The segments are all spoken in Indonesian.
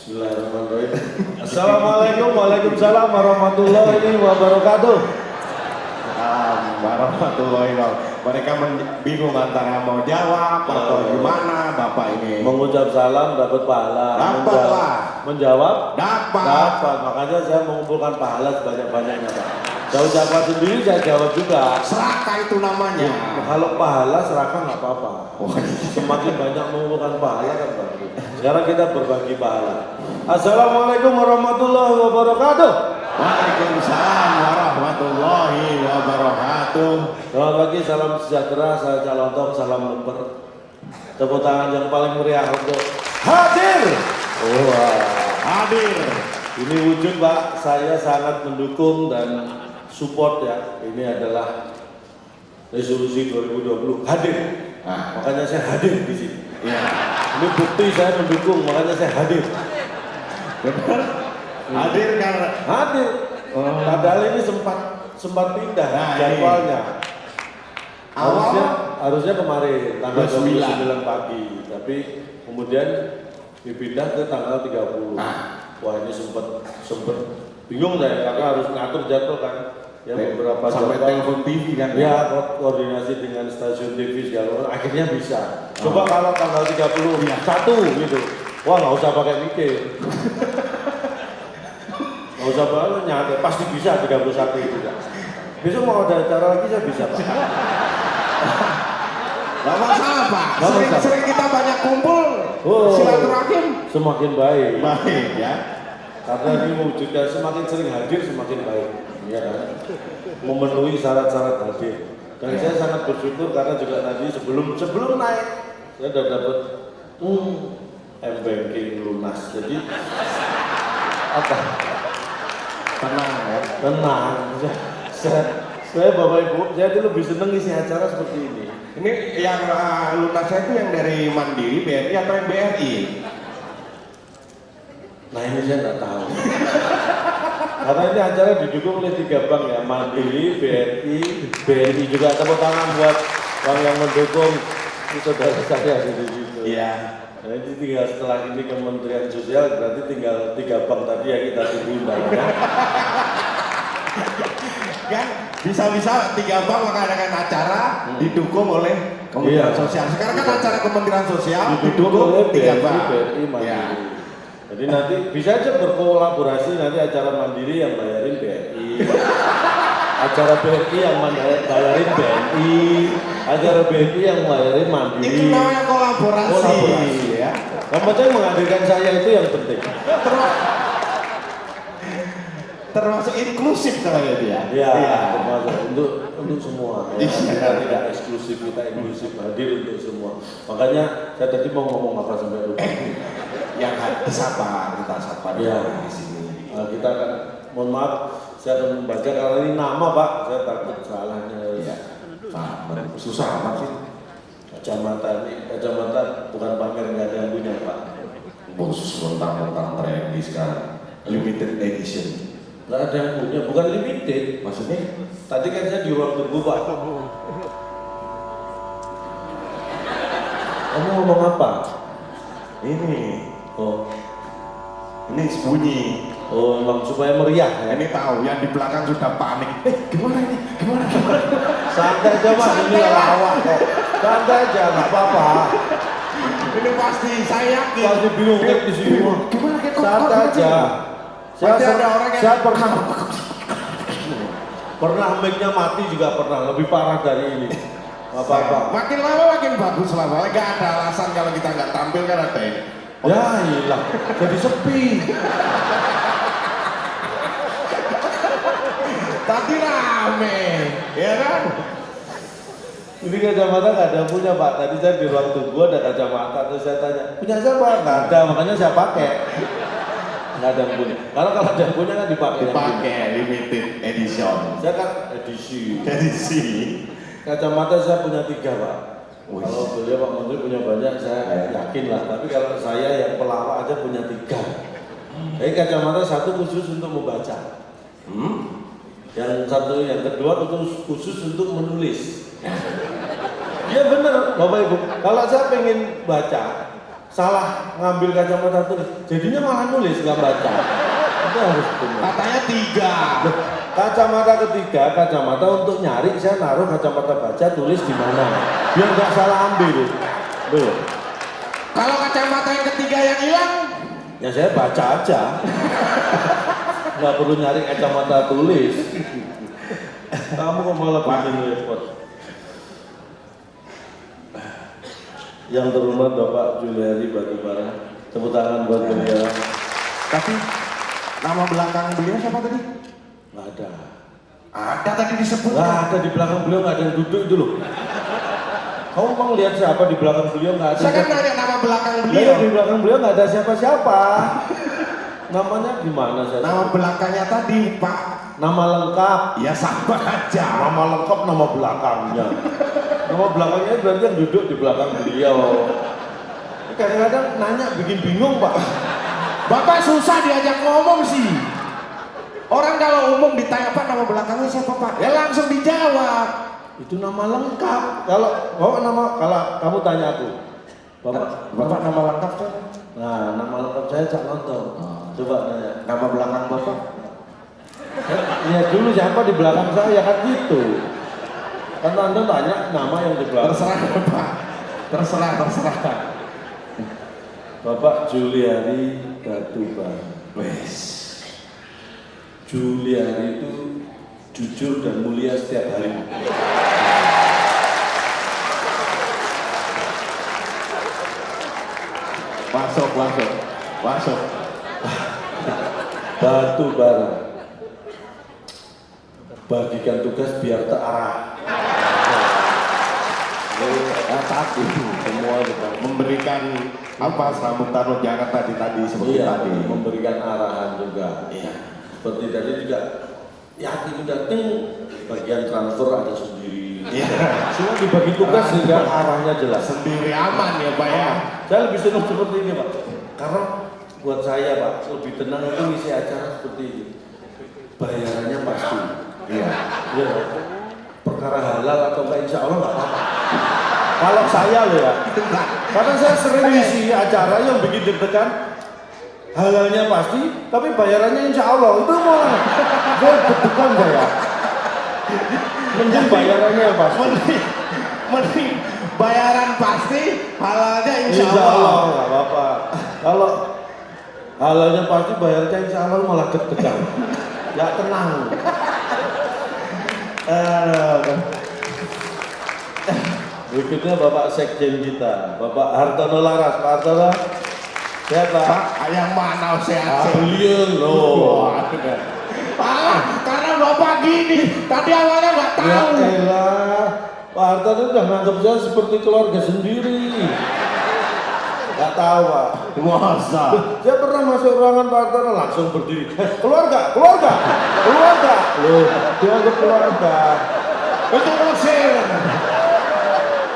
Bismillahirrahmanirrahim. Assalamualaikum waalaikumsalam warahmatullahi wabarakatuh. Warahmatullahi wabarakatuh. Mereka bingung antara mau jawab atau gimana Bapak ini. Mengucap salam dapat pahala. Dapatlah. Menjawab Dapat. Makanya saya mengumpulkan pahala sebanyak-banyaknya, Pak. Saya ucapkan sendiri, saya jawab juga. Serakah itu namanya. Kalau pahala serakah nggak apa-apa. Semakin banyak mengumpulkan pahala kan bagus. Sekarang kita berbagi pahala. Assalamualaikum warahmatullahi wabarakatuh. Waalaikumsalam warahmatullahi wabarakatuh. Selamat pagi, salam sejahtera, saya Calontok, salam lemper. Tepuk tangan yang paling meriah untuk hadir. Hadir. Ini wujud Pak, saya sangat mendukung dan support ya. Ini adalah resolusi 2020 hadir. Nah, makanya saya hadir di sini. Ya. Ini bukti saya mendukung, makanya saya hadir. Benar? Hadir karena Hadir. Padahal ini sempat pindah jadwalnya. Harusnya kemarin tanggal 29 pagi, tapi kemudian dipindah ke tanggal 30. Wah, ini sempat bingung saya karena harus ngatur jadwal kan. Ya beberapa sampai telepon TV kan. Ya, koordinasi dengan stasiun TV segala akhirnya bisa. Coba kalau tanggal 31 gitu. Wah, nggak usah pakai mikir. Nggak usah banget nyantai, pasti bisa 31 itu kan. Besok mau ada acara lagi saya bisa Pak. Gak masalah Pak, sering kita banyak kumpul, silaturahim semakin baik. Baik ya. Karena ini mewujudkan semakin sering hadir semakin baik. Ya kan? Memenuhi syarat-syarat hadir. Dan saya sangat bersyukur karena juga tadi sebelum naik saya sudah dapat M-Banking lunas. Jadi apa? Tenang ya. Tenang. Saya Bapak Ibu, saya itu lebih seneng isi acara seperti ini. Ini yang lunasnya itu yang dari Mandiri, BRI atau yang BRI? Nah ini saya nggak tahu. Karena ini acara didukung oleh 3 bank ya, Mandiri, BRI juga. Tepuk tangan buat bank yang mendukung saudara saya di situ. Iya. Jadi tinggal setelah ini Kementerian Sosial berarti tinggal 3 bank tadi yang kita tunggu undangannya. Kan bisa-bisa 3 bank mengadakan acara didukung oleh Kementerian Sosial. Sekarang kan acara Kementerian Sosial didukung oleh 3 bank. BRI Mandiri. Jadi nanti bisa aja berkolaborasi, nanti acara Mandiri yang bayarin BRI, acara BRI yang bayarin BNI, acara BNI yang bayarin Mandiri. Itu namanya kolaborasi. Ya. Yang penting menghadirkan saya itu yang penting. Termasuk inklusif kalau itu ya. Iya, termasuk untuk semua. Ya. Kita tidak eksklusif, kita inklusif, hadir untuk semua. Makanya saya tadi mau ngomong apa sampai lupa. Yang kita sapa ya. di sini. Kita akan, mohon maaf, saya akan membaca karena ini nama Pak, saya takut salahnya. Ya. Susah amat sih. Kacamata bukan pamer, nggak ada yang punya Pak. Khusus mentang-mentang trendy sekarang, limited edition. Nggak ada yang punya, bukan limited. Maksudnya? Tadi kan saya di ruang tunggu Pak. Kamu ngomong apa? Ini. Oh, ini bunyi. Oh, emang supaya meriah ya? Ini tahu, yang di belakang sudah panik. Gimana ini? Gimana? Santai aja Mas, ini lawak kok. Santai aja, nggak apa-apa. Ini pasti, saya yakin. Pasti bingung kan di sini. Gimana kayak santai aja. Saya pernah mic-nya mati juga pernah, lebih parah dari ini. Apa-apa. Makin lama makin bagus lah, malah gak ada alasan kalau kita nggak tampil kan ada ini. Ya hilang, jadi sepi. Tadi rame, ya kan? Ini kacamata nggak ada yang punya Pak. Tadi saya di ruang tunggu ada kacamata, terus saya tanya, punya siapa? Nggak ada, makanya saya pakai. Nggak ada yang punya. Kalau ada yang punya kan dipakai. Dipakai limited edition. Saya kan edisi. Kacamata saya punya 3 Pak. Kalau beliau Pak Menteri punya banyak, saya yakin lah. Tapi kalau saya yang pelawak aja punya 3. Jadi kacamata satu khusus untuk membaca. Yang kedua itu khusus untuk menulis. Ya benar Bapak Ibu. Kalau saya pengen baca, salah ngambil kacamata tulis, jadinya malah nulis nggak baca. Itu harus benar. Katanya 3. Kacamata ketiga, kacamata untuk nyari, saya naruh kacamata baca tulis di mana, biar nggak salah ambil. Belum. Kalau kacamata yang ketiga yang hilang, Ya saya baca aja, nggak perlu nyari kacamata tulis. Kamu kok malah bikin repot. Yang terhormat Bapak Juliari Batubara, tepuk tangan buat beliau. tapi nama belakang beliau siapa tadi? Nggak ada. Ada tadi disebut. Nggak ada di belakang beliau, nggak ada yang duduk itu loh. Kamu mau lihat siapa di belakang beliau? Nggak ada. Saya kan nanya nama belakang Beliau beliau. di belakang beliau nggak ada siapa-siapa. Namanya gimana saya? Nama belakangnya tadi Pak. Nama lengkap. Ya sama aja. Nama lengkap, nama belakangnya. Nama belakangnya berarti yang duduk di belakang beliau. Kadang-kadang nanya bikin bingung Pak. Bapak susah diajak ngomong sih. Orang kalau umum ditanya Pak nama belakangnya siapa Pak? Ya langsung dijawab. Itu nama lengkap. Kalau kalau kamu tanya aku, Bapak nama lengkap tuh? nah nama lengkap saya Cak Lontong. Coba nanya. Nama belakang Bapak? Ya dulu siapa di belakang saya kan gitu. Kan Anda tanya nama yang di belakang. Terserah Pak. Terserah. Bapak Juliari Batubara. Wes. Juliari itu jujur dan mulia setiap hari. Masuk. Batubara. Bagikan tugas biar terarah. Tadi Semua kita memberikan apa sambutan ujangan tadi seperti iya, tadi. memberikan arahan juga. Iya. Seperti tadi juga yakin datang bagian transfer ada sendiri. Iya. Semua dibagi tugas sehingga arahnya jelas. Sendiri aman ya Pak ya. Saya lebih senang seperti ini Pak. Karena buat saya Pak lebih tenang itu ngisi acara seperti ini. Bayarannya pasti. Iya. Iya. Perkara halal atau enggak insya Allah nggak apa-apa. Kalau saya loh ya. Karena saya sering ngisi acara yang bikin deg-degan. Halalnya pasti, tapi bayarannya insya Allah itu malah gue deg-degan saya. Mending bayarannya pasti. Mending bayaran pasti, halalnya insya Insya Allah. Allah nggak apa-apa. Kalau halalnya pasti, bayarnya insya Allah malah deg-degan. Ya tenang. Berikutnya Bapak Sekjen kita, Bapak Hartono Laras. Pak Hartono, sehat Pak? Pak, yang mana sehat? Beliau loh. Karena Bapak gini, tadi awalnya nggak Ya tahu. elah, Pak Hartono udah menganggap saya seperti keluarga sendiri. Gak tahu Pak. Masa? Saya pernah masuk ruangan Pak Hartono langsung berdiri. Keluarga. Loh, dianggap keluarga. Itu musir.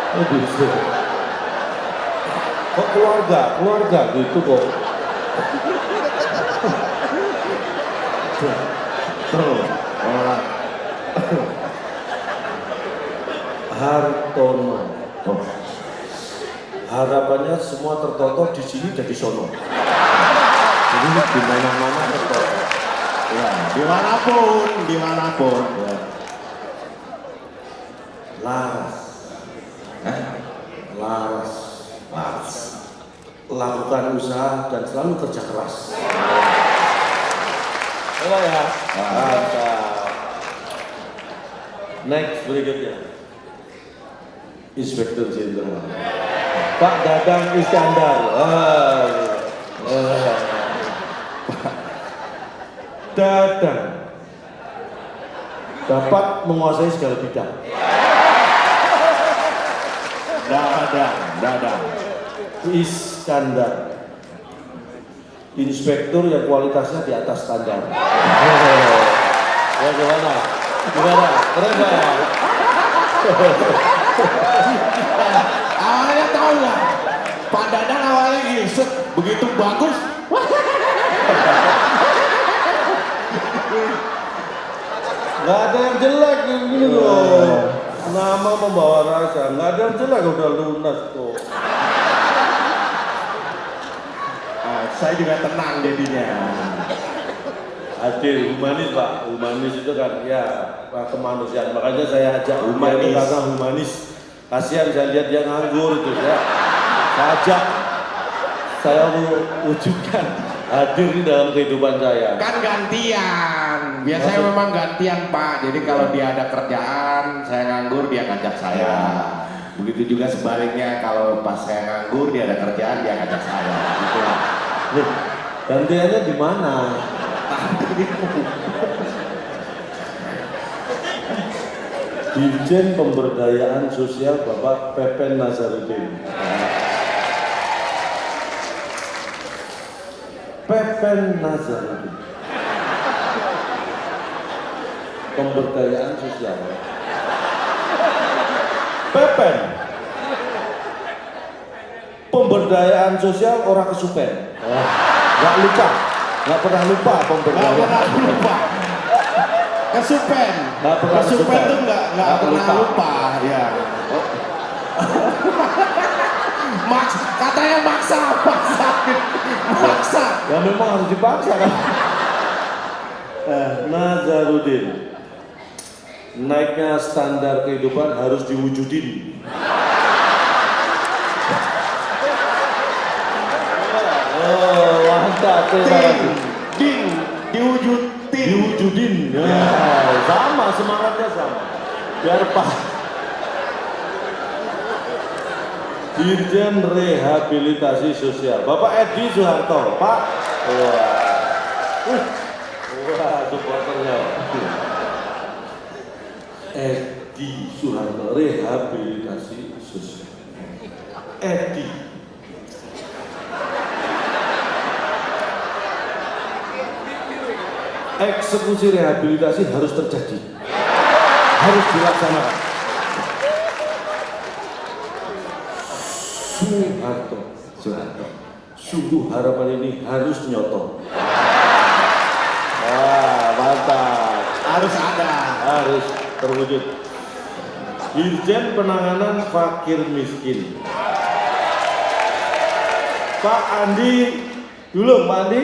Oh bisa. Kok keluarga gitu kok. Terus. Hartono. Harapannya semua tertoto di sini jadi sono. Jadi di mana-mana tertoto. Ya, dimanapun. Ya. Laras. Lakukan usaha dan selalu kerja keras. Coba ya. Mantap. Next berikutnya. Inspektur Jenderal Pak Dadang Iskandar. Dadang dapat menguasai segala bidang. Dadang. Iskandar, inspektur yang kualitasnya di atas standar. Ya gimana? Keren nggak? Awalnya tahu lah. Pak Dadang awalnya isut, begitu bagus. Nggak ada yang jelek gini loh. Nama membawa rasa, nggak ada yang jelek udah lunas kok. Saya juga tenang jadinya. Adil, humanis Pak, humanis itu kan ya kemanusiaan. Makanya saya ajak Humanis. karena humanis. Kasihan saya lihat dia nganggur itu ya. Saya ajak, saya mau wujudkan hadir di dalam kehidupan saya. Kan gantian, biasanya memang gantian Pak. Jadi kalau dia ada kerjaan, saya nganggur, dia ngajak saya. Begitu juga sebaliknya, kalau pas saya nganggur, dia ada kerjaan, dia ngajak saya. Gitu lah. Loh, gantiannya di mana? Dirjen Pemberdayaan Sosial Bapak Pepen Nazarudin. Pepen Nazarudin. Pemberdayaan Sosial. Pepen. Pemberdayaan sosial orang kesupen. Nggak lupa, nggak pernah lupa Nggak pemberdayaan. pernah lupa. Kesupen. Nggak pernah Kesupen kesupen. tuh nggak Nggak pernah lupa. lupa. Ya. Katanya maksa. Ya memang harus dipaksa kan. Nazarudin. Naiknya standar kehidupan harus diwujudin. Oh, mantap tuh. Diwujudin. Ya, sama semangatnya sama. Biar Pak. Dirjen Rehabilitasi Sosial, Bapak Edi Soeharto, Pak. Wah, supporternya. Edi Soeharto, Rehabilitasi Sosial. Edi. Eksekusi rehabilitasi harus terjadi, harus dilaksanakan. Soeharto, sungguh harapan ini harus nyoto. Wah, mantap. Harus ada. Harus terwujud. Dirjen Penanganan Fakir Miskin. Pak Andi, dulu Pak Andi?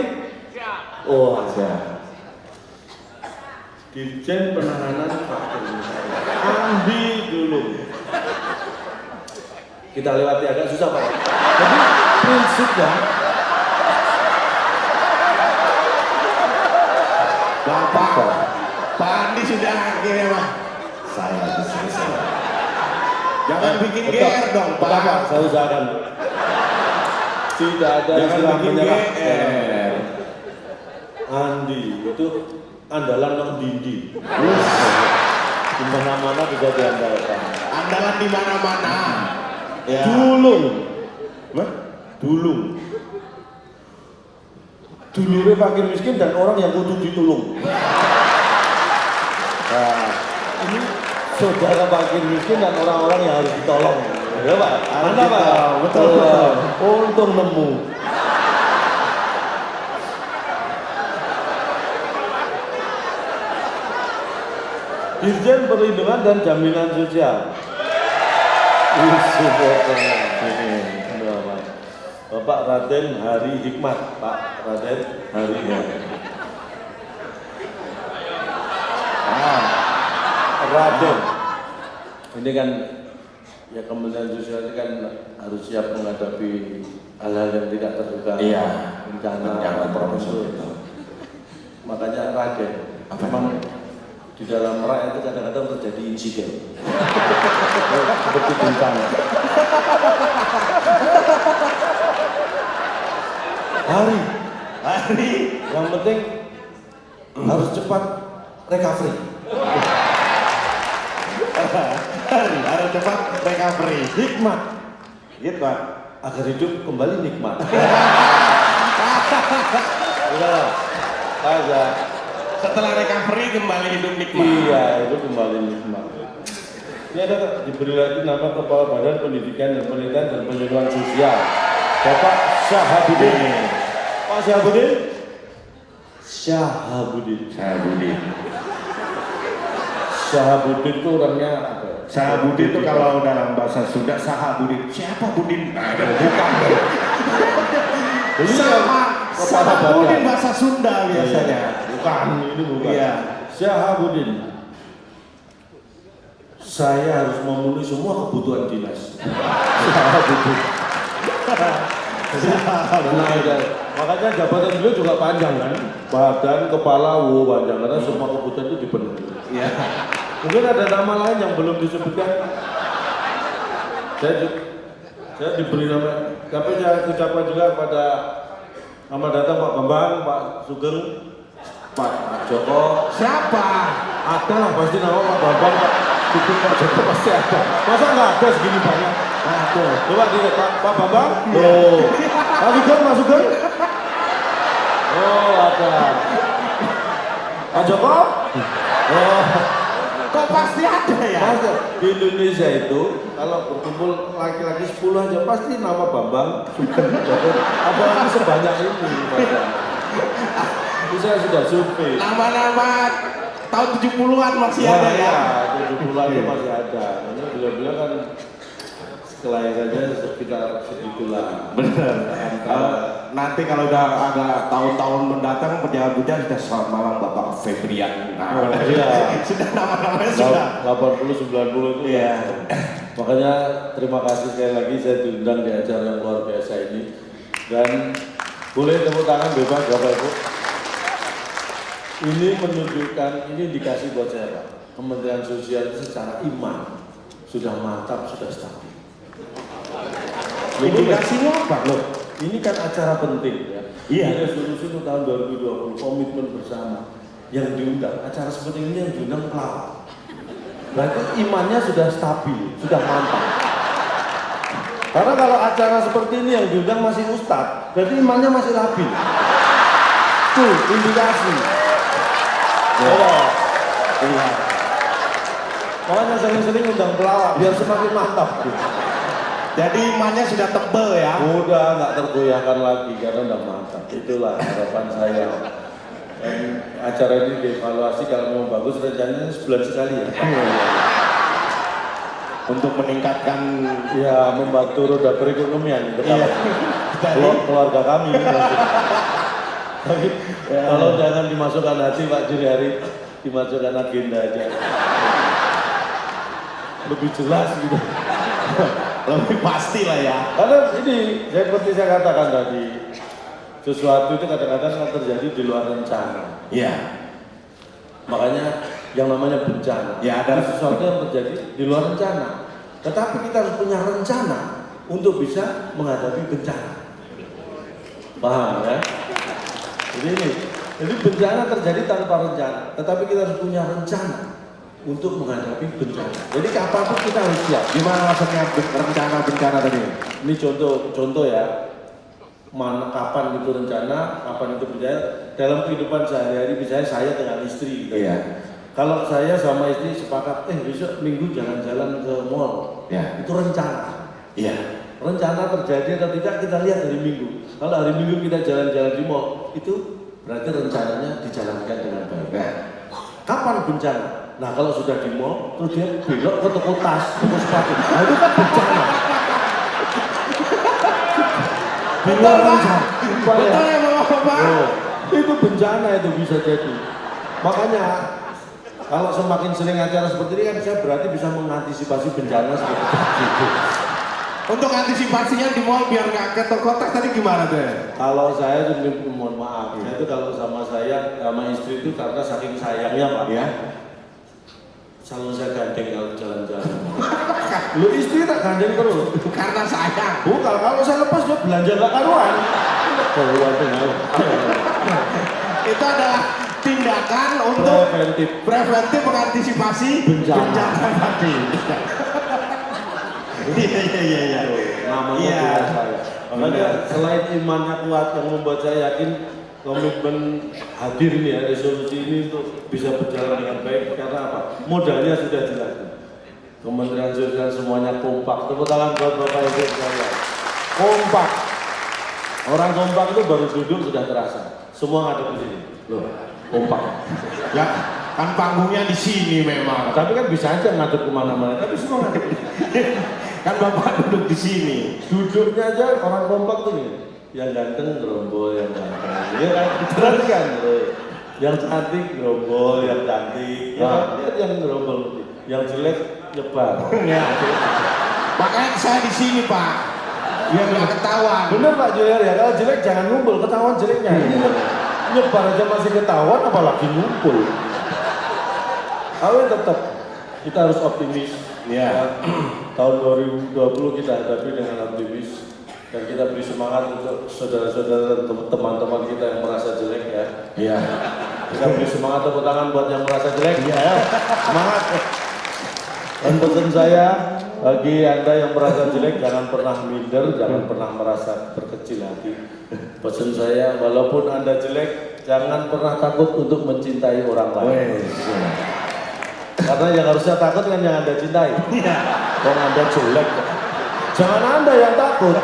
Oh, ada. Dirjen Penanganan Fakir Miskin. Andi dulu. Kita lewati agak susah Pak. Jadi prinsipnya Pak Andi sudah akhirnya Pak. Saya habis selesai. Jangan bikin GR dong Pak. Pak, saya usahakan. Tidak ada Jangan istilah bikin menyerah. GR. Andi itu andalan non dindi. Di mana-mana bisa diandalkan. Andalan di mana-mana. Ya. Dulung. Dulung. Dulurnya fakir miskin dan orang yang butuh ditulung. Nah, ini saudara fakir miskin dan orang-orang yang harus ditolong. Ya Pak, Anda Pak? Betul. Untung nemu. Dirjen Perlindungan dan Jaminan Sosial. Bapak Raden Hari Hikmat, Pak Raden Hari Hikmat. Raden, ini kan ya Kementerian Sosial ini kan harus siap menghadapi hal-hal yang tidak terduga. Iya. Bencana profesional. Makanya Raden, memang di dalam rakyat itu kadang-kadang terjadi insiden. Seperti bencana. Hari, yang penting harus cepat recovery. Harus cepat recovery. Hikmat, Hikmat. agar hidup kembali nikmat. Udah, aja. Setelah recovery kembali hidup nikmat. Iya, itu kembali nikmat. Ini ada diberi lagi nama Kepala Badan Pendidikan dan Penelitian dan Penyuluhan Sosial, Bapak Syahabudin. Pak Syahabudin? Syahabudin itu orangnya apa? Sahabudin itu kalau dalam bahasa Sunda Sahabudin. Siapa Budin? Bukan. kepala Sahabudin badan. bahasa Sunda biasanya. Bukan, ini bukan. Iya. Syahabudin. Saya harus memenuhi semua kebutuhan dinas. Syahabudin. Makanya jabatan beliau juga panjang kan, badan, kepala, panjang karena semua kebutuhan itu dipenuhi. Iya. Mungkin ada nama lain yang belum disebutkan. Saya diberi nama, tapi saya ucapkan juga kepada nama datang Pak Bambang, Pak Sugeng, Pak Joko. Siapa? Ada lah pasti nama Pak Bambang, Pak Sugeng, Pak Joko pasti ada. Masa nggak ada segini banyak? Ada. Coba di Pak Bambang. Oh. Pak Sugeng. Oh ada. Pak Joko. Oh. Kok pasti ada ya? Pasti. Di Indonesia itu kalau berkumpul laki-laki 10 aja pasti nama Bambang Sugeng Joko. Apalagi sebanyak ini. Itu saya sudah survei. Nama-nama tahun 70-an masih ada ya? 70-an itu masih ada. Karena beliau-beliau kan kelahirannya sekitar segitulah. Bener. Nanti kalau udah agak tahun-tahun mendatang pejabat-pejabat sudah selamat malam Bapak Febrian. Nah, iya. Sudah nama-namanya sudah. 80 90 itu Iya. Makanya terima kasih sekali lagi saya diundang di acara yang luar biasa ini. Dan boleh tepuk tangan bebas Bapak Ibu. Ini menunjukkan, ini indikasi buat saya Pak. Kementerian Sosial itu secara iman sudah mantap, sudah stabil. Indikasinya apa? Loh, ini kan acara penting ya. Iya. Ini resolusi untuk tahun 2020, komitmen bersama. Yang diundang, acara seperti ini yang diundang pelawak. Berarti imannya sudah stabil, sudah mantap. Karena kalau acara seperti ini yang diundang masih ustadz, berarti imannya masih labil. Tuh, indikasi. Iya. Makanya sering-sering undang pelawak, biar semakin mantap. Jadi imannya sudah tebel ya? Udah nggak tergoyahkan lagi karena udah mantap. Itulah harapan saya. Dan acara ini dievaluasi kalau mau bagus rencananya sebulan sekali ya. Untuk meningkatkan Ya membantu roda perekonomian iya. keluarga kami. Tapi kalau jangan dimasukkan hati Pak Juliari, dimasukkan agenda aja. Lebih jelas gitu. lebih pasti lah ya. Karena ini, seperti saya katakan tadi, sesuatu itu kadang-kadang kan terjadi di luar rencana. Iya. Makanya yang namanya bencana. Ya, ada sesuatu yang terjadi di luar rencana. Tetapi kita harus punya rencana untuk bisa menghadapi bencana. Paham ya? Jadi bencana terjadi tanpa rencana. Tetapi kita harus punya rencana untuk menghadapi bencana. Jadi apapun kita harus siap. Gimana maksudnya rencana bencana tadi? Ini contoh ya. Mana kapan itu rencana, kapan itu bencana dalam kehidupan sehari-hari, misalnya saya dengan istri gitu. Iya. Kalau saya sama istri sepakat, besok minggu jalan-jalan ke mall, Ya. itu rencana. Iya. Rencana terjadi atau tidak kita lihat hari Minggu. Kalau hari Minggu kita jalan-jalan di mall, itu berarti rencananya dijalankan dengan baik. Nah. Kapan bencana? Nah kalau sudah di mall, terus dia belok ke toko tas, toko sepatu. Nah itu kan bencana. Betul Pak. Betul ya Bapak. Oh, itu bencana itu bisa jadi. Makanya kalau semakin sering acara seperti ini kan saya berarti bisa mengantisipasi bencana seperti itu. Untuk antisipasinya di mall biar nggak ke toko tas tadi gimana tuh? Kalau saya juga mohon maaf, saya itu kalau sama istri itu karena saking sayangnya Pak Ya. selalu saya gandeng kalau jalan-jalan. Lu istri tak gandeng terus? Karena sayang. Bukan, kalau saya lepas dia belanja nggak karuan. Itu adalah tindakan untuk Preventif mengantisipasi bencana tadi. Iya. namanya Iya. bukan saya. Makanya selain imannya kuat yang membuat saya yakin komitmen hadir ini ya, resolusi ini untuk bisa berjalan dengan baik karena apa? Modalnya sudah jelas. Kementerian Sosial semuanya kompak. Tepuk tangan buat Bapak Ibu sekalian. Kompak. Orang kompak itu baru duduk sudah terasa. Semua ngadep di sini. Loh, kompak. Ya, kan panggungnya di sini memang. Tapi kan bisa aja ngadep kemana-mana. Tapi semua ngadep di sini. Kan Bapak duduk di sini. Duduknya aja orang kompak tuh nih. Yang ganteng gerombol yang ganteng. Iya kan? Betul kan? Yang cantik gerombol yang cantik. Ya, lihat yang gerombol. Yang jelek nyebar. Ya. Makanya saya di sini Pak, biar nggak ketahuan. Bener Pak Juliar ya, kalau jelek jangan ngumpul, ketahuan jeleknya. Ini nyebar aja masih ketahuan, apalagi ngumpul. Awalnya tetap kita harus optimis. Ya. Tahun 2020 kita hadapi dengan optimis dan kita beri semangat untuk saudara-saudara dan teman-teman kita yang merasa jelek ya. Iya. Kita beri semangat, tepuk tangan buat yang merasa jelek. Ya, semangat. Dan pesan saya bagi Anda yang merasa jelek, jangan pernah minder, jangan pernah merasa berkecil hati. Pesan saya, walaupun Anda jelek, jangan pernah takut untuk mencintai orang lain. Karena yang harusnya takut kan yang Anda cintai. Kalau Anda jelek, jangan Anda yang takut.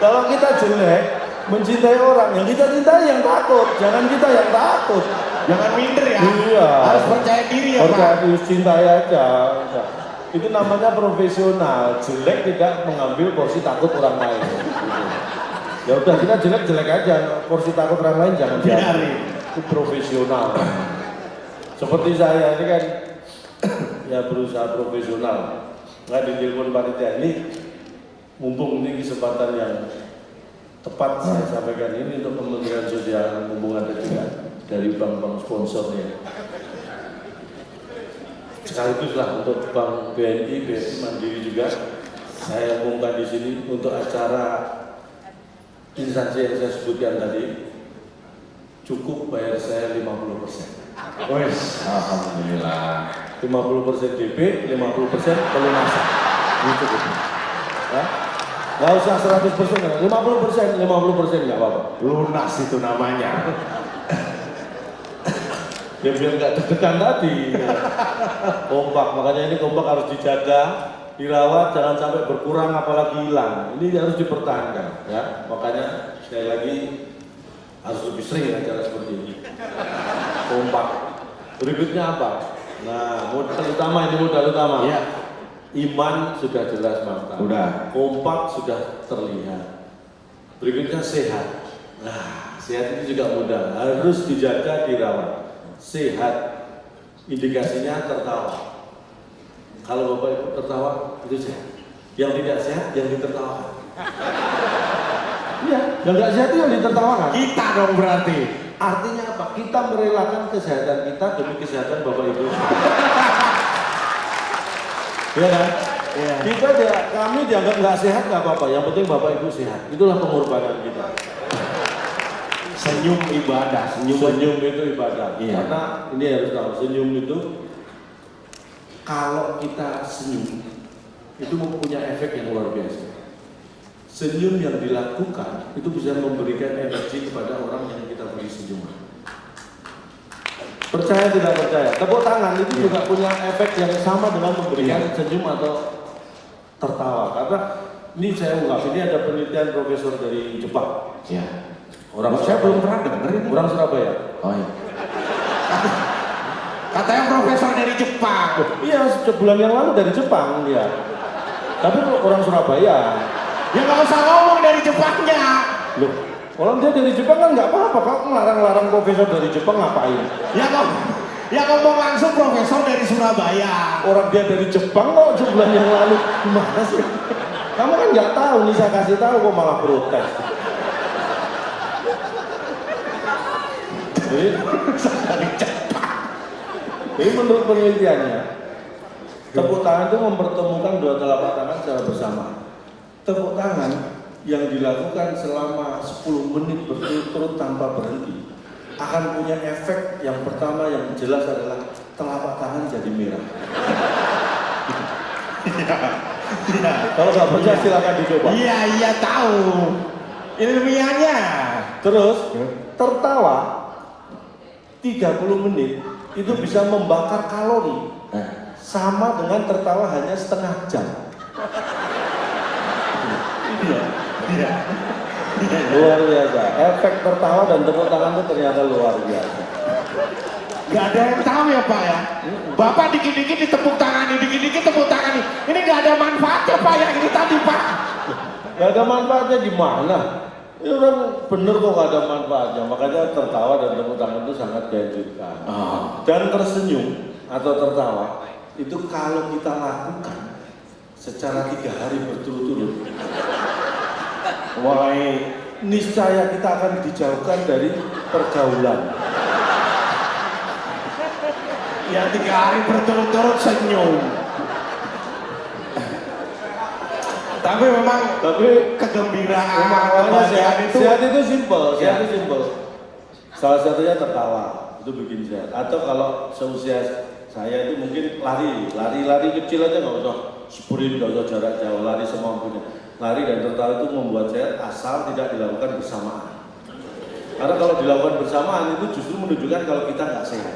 Kalau kita jelek, mencintai orang, yang kita cintai yang takut, jangan kita yang takut. Jangan minder ya. Iya. Harus percaya diri ya Percaya Pak. diri, cintai aja. Itu namanya profesional. Jelek tidak mengambil porsi takut orang lain. Ya udah kita jelek aja. Porsi takut orang lain jangan Biarin. Itu profesional. Seperti saya ini kan ya berusaha profesional. Nggak ditelepon panitia ini. Mumpung ini kesempatan yang tepat saya sampaikan ini untuk Kementerian Sosial dan Hubungan dan juga dari bank-bank sponsornya. Sekaliguslah untuk Bank BNI, BNI Mandiri juga saya umumkan di sini untuk acara instansi yang saya sebutkan tadi cukup bayar saya 50%. Wes, alhamdulillah. 50% DP, 50% pelunasan. Ini cukup. Ya? Nggak usah 100%, 50% nggak apa-apa. Lunas itu namanya. Ya biar nggak deg-degan tadi. Kompak, makanya ini kompak harus dijaga, dirawat, jangan sampai berkurang apalagi hilang. Ini harus dipertahankan, ya. Makanya sekali lagi harus lebih sering acara seperti ini. Kompak. Berikutnya apa? Nah, modal utama ini modal utama. Iya. Iman sudah jelas mantap. Udah. Kompak sudah terlihat. Berikutnya sehat. Nah, sehat itu juga mudah, harus dijaga, dirawat. Sehat, indikasinya tertawa. Kalau Bapak Ibu tertawa, itu sehat. Yang tidak sehat, yang ditertawakan. Iya, yang tidak sehat itu yang ditertawakan. Kita dong berarti. Artinya apa? Kita merelakan kesehatan kita demi kesehatan Bapak Ibu. Iya kan? Iya. Kita kami dianggap nggak sehat nggak apa-apa. Yang penting Bapak Ibu sehat. Itulah pengorbanan kita. Senyum ibadah, Senyum itu ibadah. Iya. Karena ini harus tahu, senyum itu kalau kita senyum itu mempunyai efek yang luar biasa. Senyum yang dilakukan itu bisa memberikan energi kepada orang yang kita beri senyuman. Percaya tidak percaya? Tepuk tangan itu juga punya efek yang sama dengan memberikan senyum atau tertawa. Karena ini saya ungkap, ini ada penelitian profesor dari Jepang. Ya. Orang saya belum pernah dengerin. Orang Surabaya. Oh iya. Katanya profesor dari Jepang. Iya, sebulan yang lalu dari Jepang dia. Tapi orang Surabaya. Ya nggak usah ngomong dari Jepangnya. Loh, orang dia dari Jepang kan nggak apa-apa. Kau ngelarang-larang profesor dari Jepang ngapain? Ya ngomong langsung profesor dari Surabaya. Orang dia dari Jepang kok sebulan yang lalu. Gimana sih? Kamu kan nggak tahu nih, saya kasih tahu kok malah protes. Jadi menurut penelitiannya, tepuk tangan itu mempertemukan dua telapak tangan secara bersama. Tepuk tangan yang dilakukan selama 10 menit berturut-turut tanpa berhenti akan punya efek yang pertama yang jelas adalah telapak tangan jadi merah. Kalau nggak percaya silakan dicoba. Iya tahu. Ilmiahnya. Terus tertawa 30 menit itu bisa membakar kalori sama dengan tertawa hanya setengah jam. Iya. Luar biasa. Efek tertawa dan tepuk tangan itu ternyata luar biasa. Gak ada yang tahu ya Pak ya. Bapak dikit-dikit ditepuk tangani, dikit-dikit tepuk tangani. Ini gak ada manfaatnya Pak yang ini tadi Pak. Gak ada manfaatnya di mana? Ya orang bener kok gak ada manfaatnya, makanya tertawa dan tepuk tangan itu sangat dianjurkan. Dan tersenyum atau tertawa itu kalau kita lakukan secara 3 hari berturut-turut, wah niscaya kita akan dijauhkan dari pergaulan. Ya 3 hari berturut-turut senyum. Tapi memang kegembiraan, kebahagiaan itu sehat itu simpel, sehat itu simpel. Salah satunya tertawa, itu bikin sehat. Atau kalau seusia saya itu mungkin lari kecil aja nggak usah sprint, nggak usah jarak jauh, lari semampunya. Lari dan tertawa itu membuat sehat asal tidak dilakukan bersamaan. Karena kalau dilakukan bersamaan itu justru menunjukkan kalau kita nggak sehat.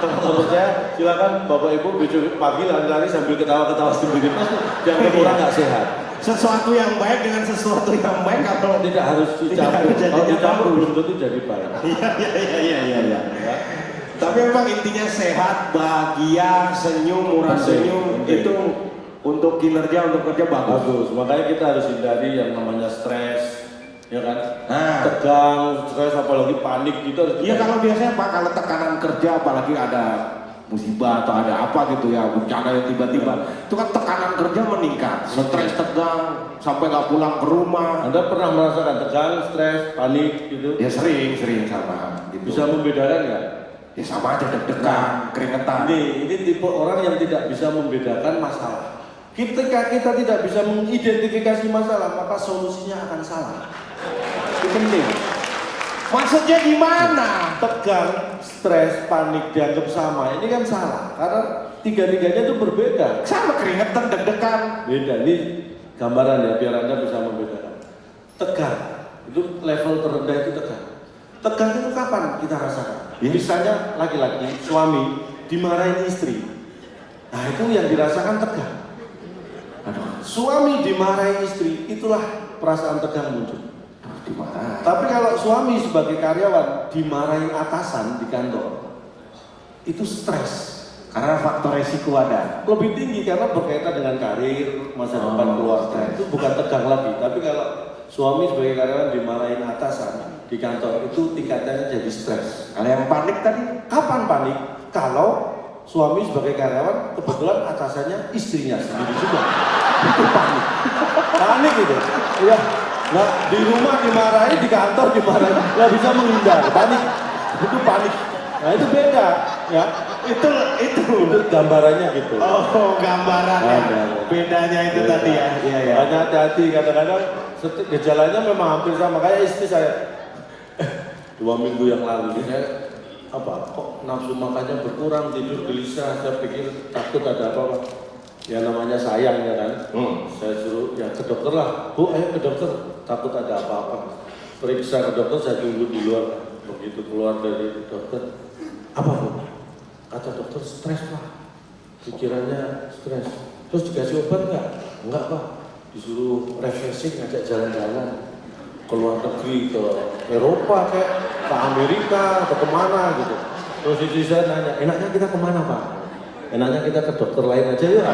Kalau saya silakan Bapak Ibu besok pagi lari-lari sambil ketawa-ketawa sendiri, jangan kurang nggak sehat. Sesuatu yang baik dengan sesuatu yang baik kalau Tidak harus dicampur. Kalau dicampur belum tentu jadi baik. Iya. Tapi memang intinya sehat, bahagia, senyum, murah senyum itu untuk kinerja, untuk kerja bagus. Bagus. Makanya kita harus hindari yang namanya stres, ya kan? Tegang, stres, apalagi panik gitu harus. Iya kalau biasanya Pak, kalau tekanan kerja apalagi ada musibah atau ada apa gitu ya, bencana yang tiba-tiba, itu kan tekanan kerja meningkat, stres, tegang, sampai nggak pulang ke rumah. Anda pernah merasakan tegang, stres, panik gitu? Ya sering sama. Gitu. Bisa membedakan nggak? Ya sama aja deg-degan, keringetan. Ini tipe orang yang tidak bisa membedakan masalah. Ketika kita tidak bisa mengidentifikasi masalah, maka solusinya akan salah. Itu penting. Maksudnya gimana? Tegang, stres, panik dianggap sama, ini kan salah. Karena tiga-tiganya itu berbeda. Sama keringetan, deg-degan. Beda, ini gambaran ya, biar Anda bisa membedakan. Tegang, itu level terendah itu tegang. Tegang itu kapan kita rasakan? Misalnya laki-laki, suami, dimarahin istri. Nah itu yang dirasakan tegang. Suami dimarahin istri, itulah perasaan tegang muncul. Tapi kalau suami sebagai karyawan dimarahin atasan di kantor, itu stres. Karena faktor resiko ada. Lebih tinggi karena berkaitan dengan karir, masa depan keluarga. Itu bukan tegang lagi. Tapi kalau suami sebagai karyawan dimarahin atasan di kantor, itu tingkatannya jadi stres. Kalau yang panik tadi? Kapan panik? Kalau suami sebagai karyawan kebetulan atasannya istrinya sendiri juga. Itu panik. Panik itu. Ya. Nah, di rumah dimarahin, di kantor dimarahin, nggak bisa menghindar, panik, itu panik. Nah itu beda, ya. Itu gambarannya gitu. Oh, gambarannya. Bedanya itu Beda. tadi ya. Iya. Makanya hati-hati, kadang-kadang gejalanya memang hampir sama. Kayak istri saya, 2 minggu yang lalu saya kok nafsu makannya berkurang, tidur gelisah, saya pikir takut ada apa-apa. Ya namanya sayang ya kan. Saya suruh ya ke dokter lah. Bu, ayo ke dokter. Takut ada apa-apa. Periksa ke dokter, saya tunggu di luar. Begitu keluar dari dokter, apa Bu? Kata dokter stres Pak. Pikirannya stres. Terus dikasih obat nggak? Enggak Pak. Disuruh refreshing, ngajak jalan-jalan. Ke luar negeri, ke Eropa kayak ke Amerika, ke kemana gitu. Terus istri saya nanya, enaknya kita kemana Pak? Enaknya kita ke dokter lain aja ya.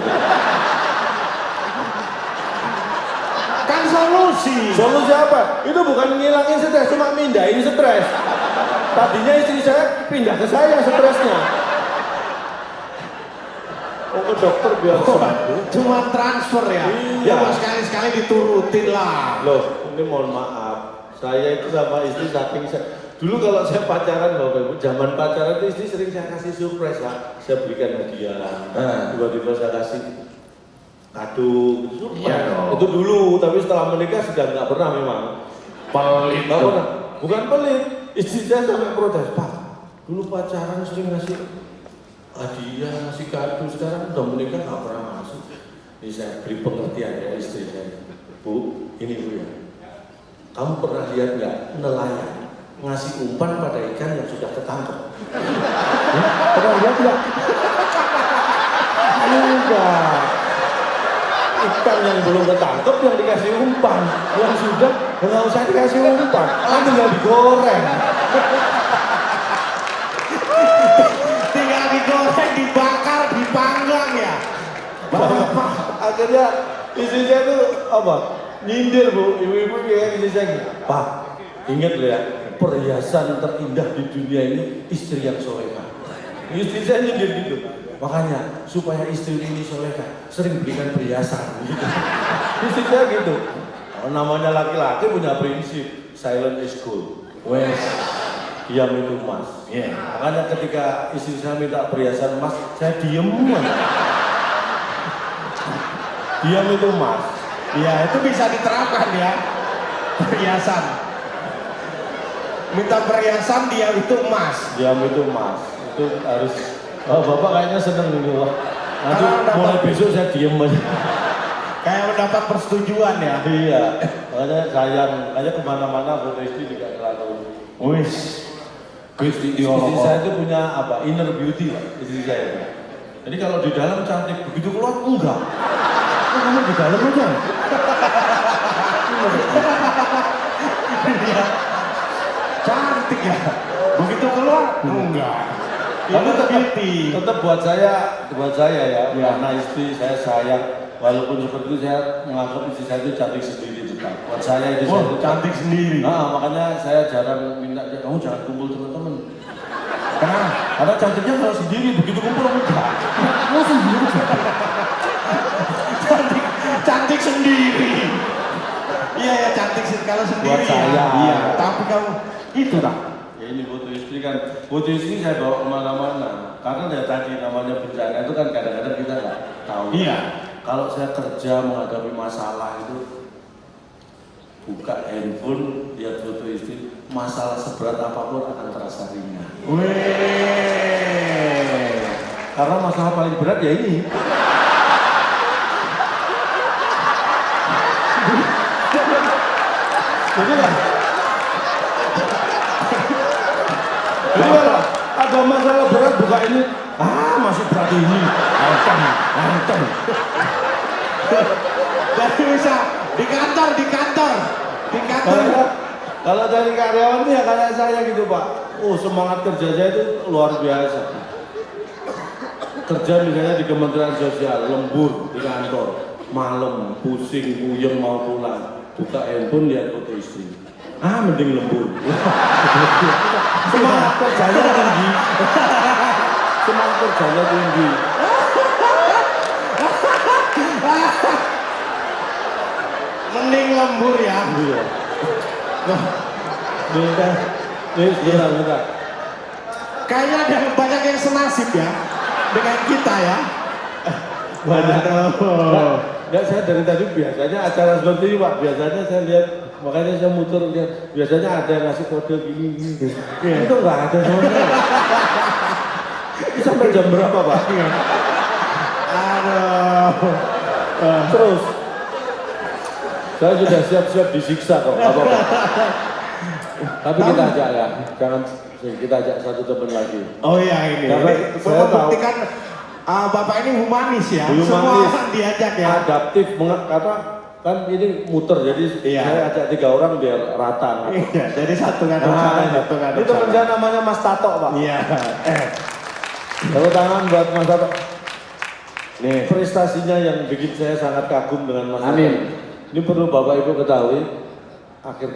Kan solusi. Solusi apa? Itu bukan ngilangin stres, cuma mindahin stres. Tadinya istri saya pindah ke saya stresnya. Ke dokter biar sembuh. Cuma transfer ya. Iya. Ya sekali-sekali diturutin lah. Loh, ini mohon maaf. Saya itu sama istri saking dulu kalau saya pacaran Bapak Ibu, zaman pacaran itu istri sering saya kasih surprise Pak. Saya berikan hadiah. Tiba-tiba saya kasih kado gitu. Iya, itu dulu, tapi setelah menikah sudah nggak pernah memang. Pelit. Nggak pernah. Bukan pelit. Istri saya sampai protes, Pak. Dulu pacaran sering ngasih hadiah, ngasih kado, sekarang udah menikah nggak pernah masuk. Ini saya beri pengertian ya istri saya. Bu, ini Bu ya. Kamu pernah lihat nggak nelayan ngasih umpan pada ikan yang sudah ketangkep? Pernah lihat nggak? Enggak. Ikan yang belum ketangkep yang dikasih umpan, yang sudah nggak usah dikasih umpan, kan tinggal digoreng. dibakar, dipanggang ya. Bapak. Akhirnya istri saya tuh apa? Nyindir bu, ibu-ibu kayak istri saya. Pak, ingat loh ya, perhiasan terindah di dunia ini istri yang soleha. Istri saya nyindir gitu. Makanya supaya istri ini soleha, sering berikan perhiasan. Gitu. Istri saya gitu. Namanya laki-laki punya prinsip, silent is gold. Wes. Diam itu emas. Iya. Makanya ketika istri saya minta perhiasan emas, saya diem aja. Diam itu emas. Iya, itu bisa diterapkan ya. Perhiasan. Minta perhiasan dia itu emas. Diam itu emas. Itu harus. Oh, Bapak kayaknya seneng nih wah. Nanti mulai besok saya diem aja. Kayak mendapat persetujuan ya. Iya. Makanya sayang. Makanya kemana-mana foto istri juga selalu. Wis. Istri saya itu punya apa? Inner beauty lah. Istri saya itu. Jadi kalau di dalam cantik, begitu keluar enggak. Oh, kamu di dalam aja. Iya. Cantik ya. Begitu keluar enggak. Tapi Beauty. tetap buat saya ya, karena istri saya sayang. Walaupun seperti itu saya menganggap istri saya itu cantik sendiri tetap. Buat saya itu saya itu Cantik sendiri. Nah, makanya saya jarang minta dia, kamu jangan kumpul teman-teman. Kenapa? Karena cantiknya kalau sendiri, begitu kumpul enggak. Kamu sendiri cantik sendiri. Iya ya cantik sih kalau sendiri. Buat saya. Ya. Iya. Tapi kamu itu tak. Ya ini foto istri kan, foto istri saya bawa kemana-mana. Karena dari tadi namanya bencana itu kan kadang-kadang kita nggak tahu. Iya. Kalau saya kerja menghadapi masalah itu buka handphone, lihat foto istri, masalah seberat apapun akan terasa ringan. Wih. Karena masalah paling berat ya ini. Jadi lah. Jadi kalau ada masalah berat buka ini, masih berat ini. Antem. Jadi bisa di kantor. Kalau dari karyawan itu ya kayak saya gitu Pak. Oh semangat kerja saya itu luar biasa. Kerja misalnya di Kementerian Sosial, lembur di kantor, malam pusing, puyeng mau pulang, buka handphone lihat foto istri. Mending lembur. Semangat kerjanya tinggi. Semangat kerjanya tinggi. Mending lembur ya. Iya. Bentar. Kayaknya ada banyak yang senasib ya dengan kita ya. Banyak. Enggak, saya dari tadi biasanya acara seperti ini Pak, biasanya saya lihat, makanya saya muter lihat, biasanya ada yang ngasih kode gini. Itu enggak ada soalnya. Itu sampai jam berapa Pak? Aduh. Terus. Saya sudah siap-siap disiksa kok, apa Pak? Tapi kita ajak ya, jangan kita ajak satu teman lagi. Oh iya ini. Karena saya tahu. Membuktikan Bapak ini humanis ya. Humanis. Semua orang diajak ya. Adaptif, karena kan ini muter, jadi Iya. saya ajak 3 orang biar rata. Iya, jadi satu ngadep sana, satu ngadep Ini teman saya namanya Mas Tato Pak. Iya. Tepuk tangan buat Mas Tato. Nih, prestasinya yang bikin saya sangat kagum dengan Mas Tato. Amin. Ini perlu Bapak Ibu ketahui, akhir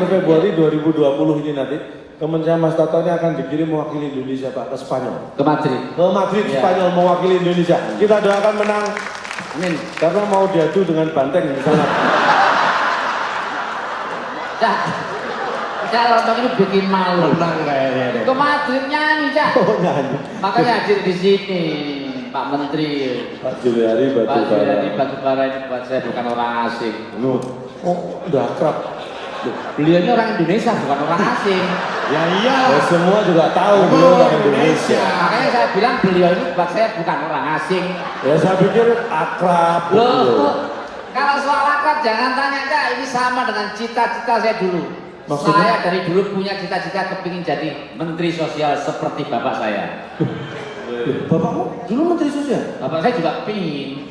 Februari 2020 ini nanti, teman saya Mas Tato ini akan dikirim mewakili Indonesia Pak ke Spanyol. Ke Madrid. Ke Madrid, Ya. Spanyol mewakili Indonesia. Kita doakan menang. Amin. Karena mau diadu dengan banteng di sana. Cak, kalau ini bikin malu. Menang kayaknya deh. Ke Madrid nyanyi, Cak. Oh nyanyi. Makanya hadir di sini, Pak Menteri. Pak Juliari Pak Juliari Batubara. Batubara ini buat saya bukan orang asing. Oh, udah akrab. Loh, beliau ini orang Indonesia, bukan orang asing. Ya iya. Ya, semua juga tahu Semua beliau orang Indonesia. Indonesia. Makanya saya bilang beliau ini buat saya bukan orang asing. Ya saya pikir akrab. Loh, gitu. kalau soal akrab jangan tanya, Kak. Ini sama dengan cita-cita saya dulu. Maksudnya? Saya dari dulu punya cita-cita kepingin jadi Menteri Sosial seperti bapak saya. Bapakmu dulu Menteri Sosial? Bapak saya juga kepingin.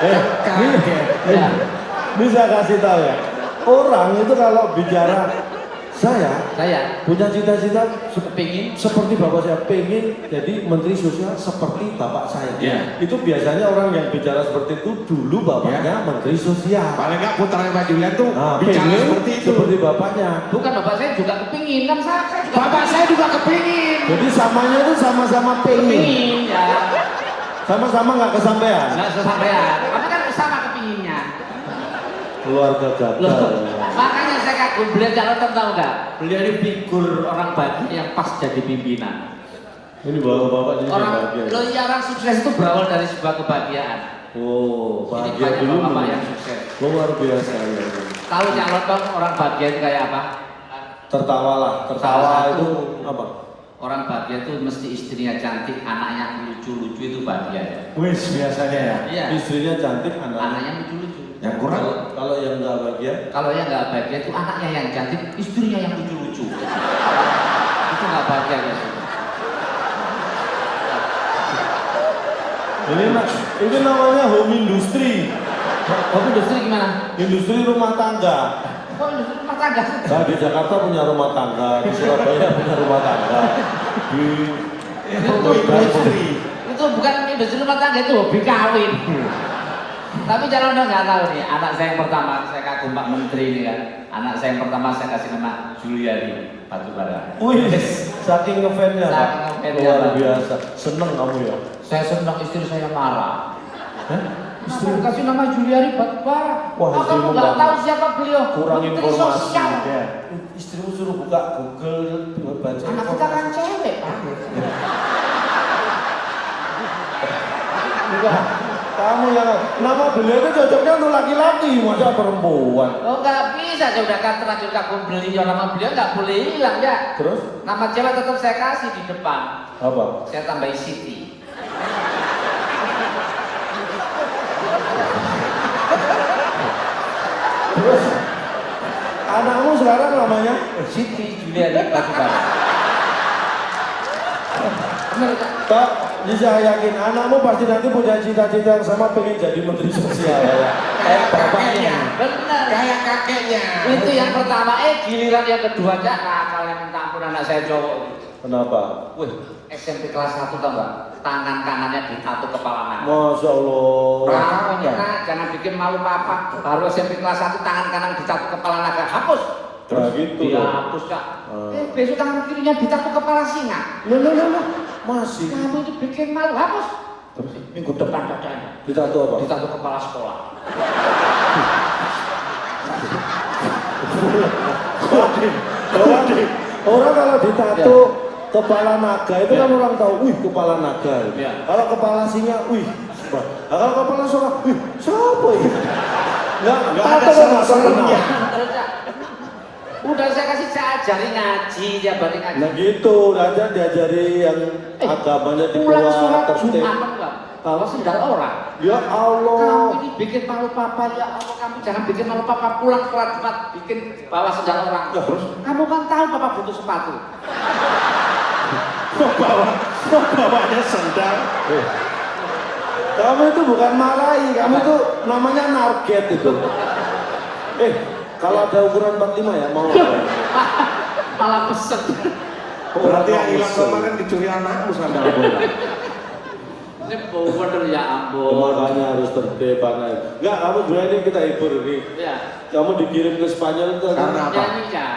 Ini Ya. saya kasih tahu ya. orang itu kalau bicara saya punya cita-cita Kepingin seperti bapak saya, pengen jadi menteri sosial seperti bapak saya. Iya. Itu biasanya orang yang bicara seperti itu dulu bapaknya menteri sosial. Paling nggak putranya Pak Julian tuh Nah, bicara pengen seperti itu. seperti bapaknya. bukan bapak saya juga kepingin kan saya juga Bapak saya juga kepingin. Jadi samanya itu sama-sama pengen, kepingin ya. sama-sama nggak kesampaian. Nggak sesampean, tapi kan sama kepinginnya. Keluarga gagal. Loh, makanya saya kagum beliau Carlton tahu nggak? Beliau ini figur orang bahagia yang pas jadi pimpinan. Ini bapak-bapak jadi Orang bahagia. lo ya orang sukses itu berawal dari sebuah kebahagiaan. Oh, Ini bahagia banyak dulu. bapak yang sukses. Luar biasa ya. Tahu Carlton orang bahagia itu kayak apa? Tertawalah, tertawa Salah satu. itu apa? Orang bahagia itu mesti istrinya cantik, anaknya lucu-lucu itu bahagia. Wis biasanya ya. Iya. Istrinya cantik, anaknya. Anaknya lucu-lucu. Yang kurang? Kalau yang nggak bahagia, Kalau yang nggak bahagia itu anaknya yang cantik, istrinya yang lucu-lucu. Itu nggak bahagia guys. ini namanya home industry, Tapi industri gimana? industri rumah tangga. Kok industri rumah tangga? Nah, di Jakarta punya rumah tangga, di Surabaya punya rumah tangga, di Industri. Itu bukan industri rumah tangga, itu hobi kawin. Tapi jangan udah nggak tahu nih, anak saya yang pertama, saya kagum Pak Menteri ini kan. Anak saya yang pertama saya kasih nama Juliari Batubara. Wih, saking ngefansnya Pak. Saking ngefansnya, Luar Pak. biasa, seneng kamu ya. Saya senang istri saya marah. Hah? Istri kasih nama Juliari Batubara. Wah, Oh, kamu istrimu nggak bangga. tahu siapa beliau? Kurang Menteri informasi. Sosial. Ya. Istrimu suruh buka Google, baca. Anak kita kan cewek Pak. Enggak. Kamu yang nama beliau itu cocoknya untuk laki-laki, masa perempuan. Oh nggak bisa, saya udah kan terlanjur kagum beliau, nama beliau nggak boleh hilang ya. Terus Nama cewek tetap saya kasih di depan. apa? Saya tambahin Siti. Terus anakmu sekarang namanya? Siti Juliari Batubara. Bener kan? Kak, bisa yakin anakmu pasti nanti punya cita-cita yang sama, pengen jadi menteri sosial ya. Kayak kakeknya. Bener. Kayak kakeknya. Itu yang pertama, giliran yang kedua aja nakalnya minta ampun anak saya cowok. Kenapa? Wih, SMP kelas 1 tau nggak? Tangan kanannya ditato kepala anak. Masya Allah. Kamu jangan bikin malu papa. Baru SMP kelas 1 tangan kanan ditato kepala naga. Hapus. Nah gitu Iya, loh. hapus kak. Hmm. Besok tangan kirinya ditato kepala singa. Loh. Masih. Kamu itu bikin malu. Hapus. Terus minggu depan dadanya Ditato apa? ditato kepala sekolah. Orang kalau ditato kepala naga itu kan orang tahu, wih kepala naga. Ya. Kalau kepala singa, wih. Nah, kalau kepala singa, wih siapa ini? Nggak ada tato nggak serem-seremnya. kenal. Terus Kak, udah saya kasih saya ajari ngaji tiap hari ngaji. Nah gitu, aja diajari yang agamanya Pulang dibuat sholat tertib. Jumat enggak? Bawa sendal orang. Ya Allah. Kamu ini bikin malu papa ya Allah, kamu jangan bikin malu papa pulang sholat Jumat bikin bawa sendal orang. Ya, terus? Kamu kan tahu papa butuh sepatu. Bawanya sendal. Kamu itu bukan marahi, kamu itu namanya narget itu. Kalau ada ukuran 45 ya mau apa? Malah pesen. Berarti yang hilang kemarin dicuri anakmu sandal bola. Ini bener ya ampun. Makanya harus tertib. Enggak, kamu sebenarnya ini kita hibur ini. Ya. Kamu dikirim ke Spanyol itu Karena apa? Nyanyi ya.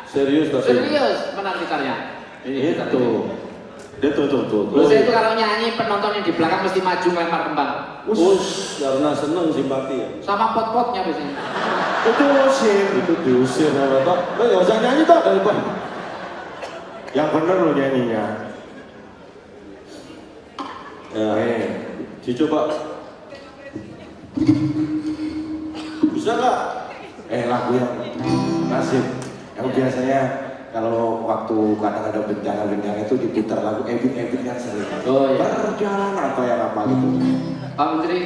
serius tapi. Serius menang gitarnya. Ini gitar ini. Itu tuh. Terus saya itu kalau nyanyi penonton yang di belakang mesti maju lempar kembang. Karena seneng simpati ya. Sama pot-potnya biasanya. Itu usir. Itu diusir sama Pak. Nggak usah nyanyi tak dari Pak. Yang bener lo nyanyinya. Ya, dicoba. Bisa nggak? Lagu yang nasib. Yang biasanya kalau waktu kadang ada bencana-bencana itu diputar lagu Ebit kan sering. Oh iya. Berjalan atau yang apa gitu. Pak Menteri,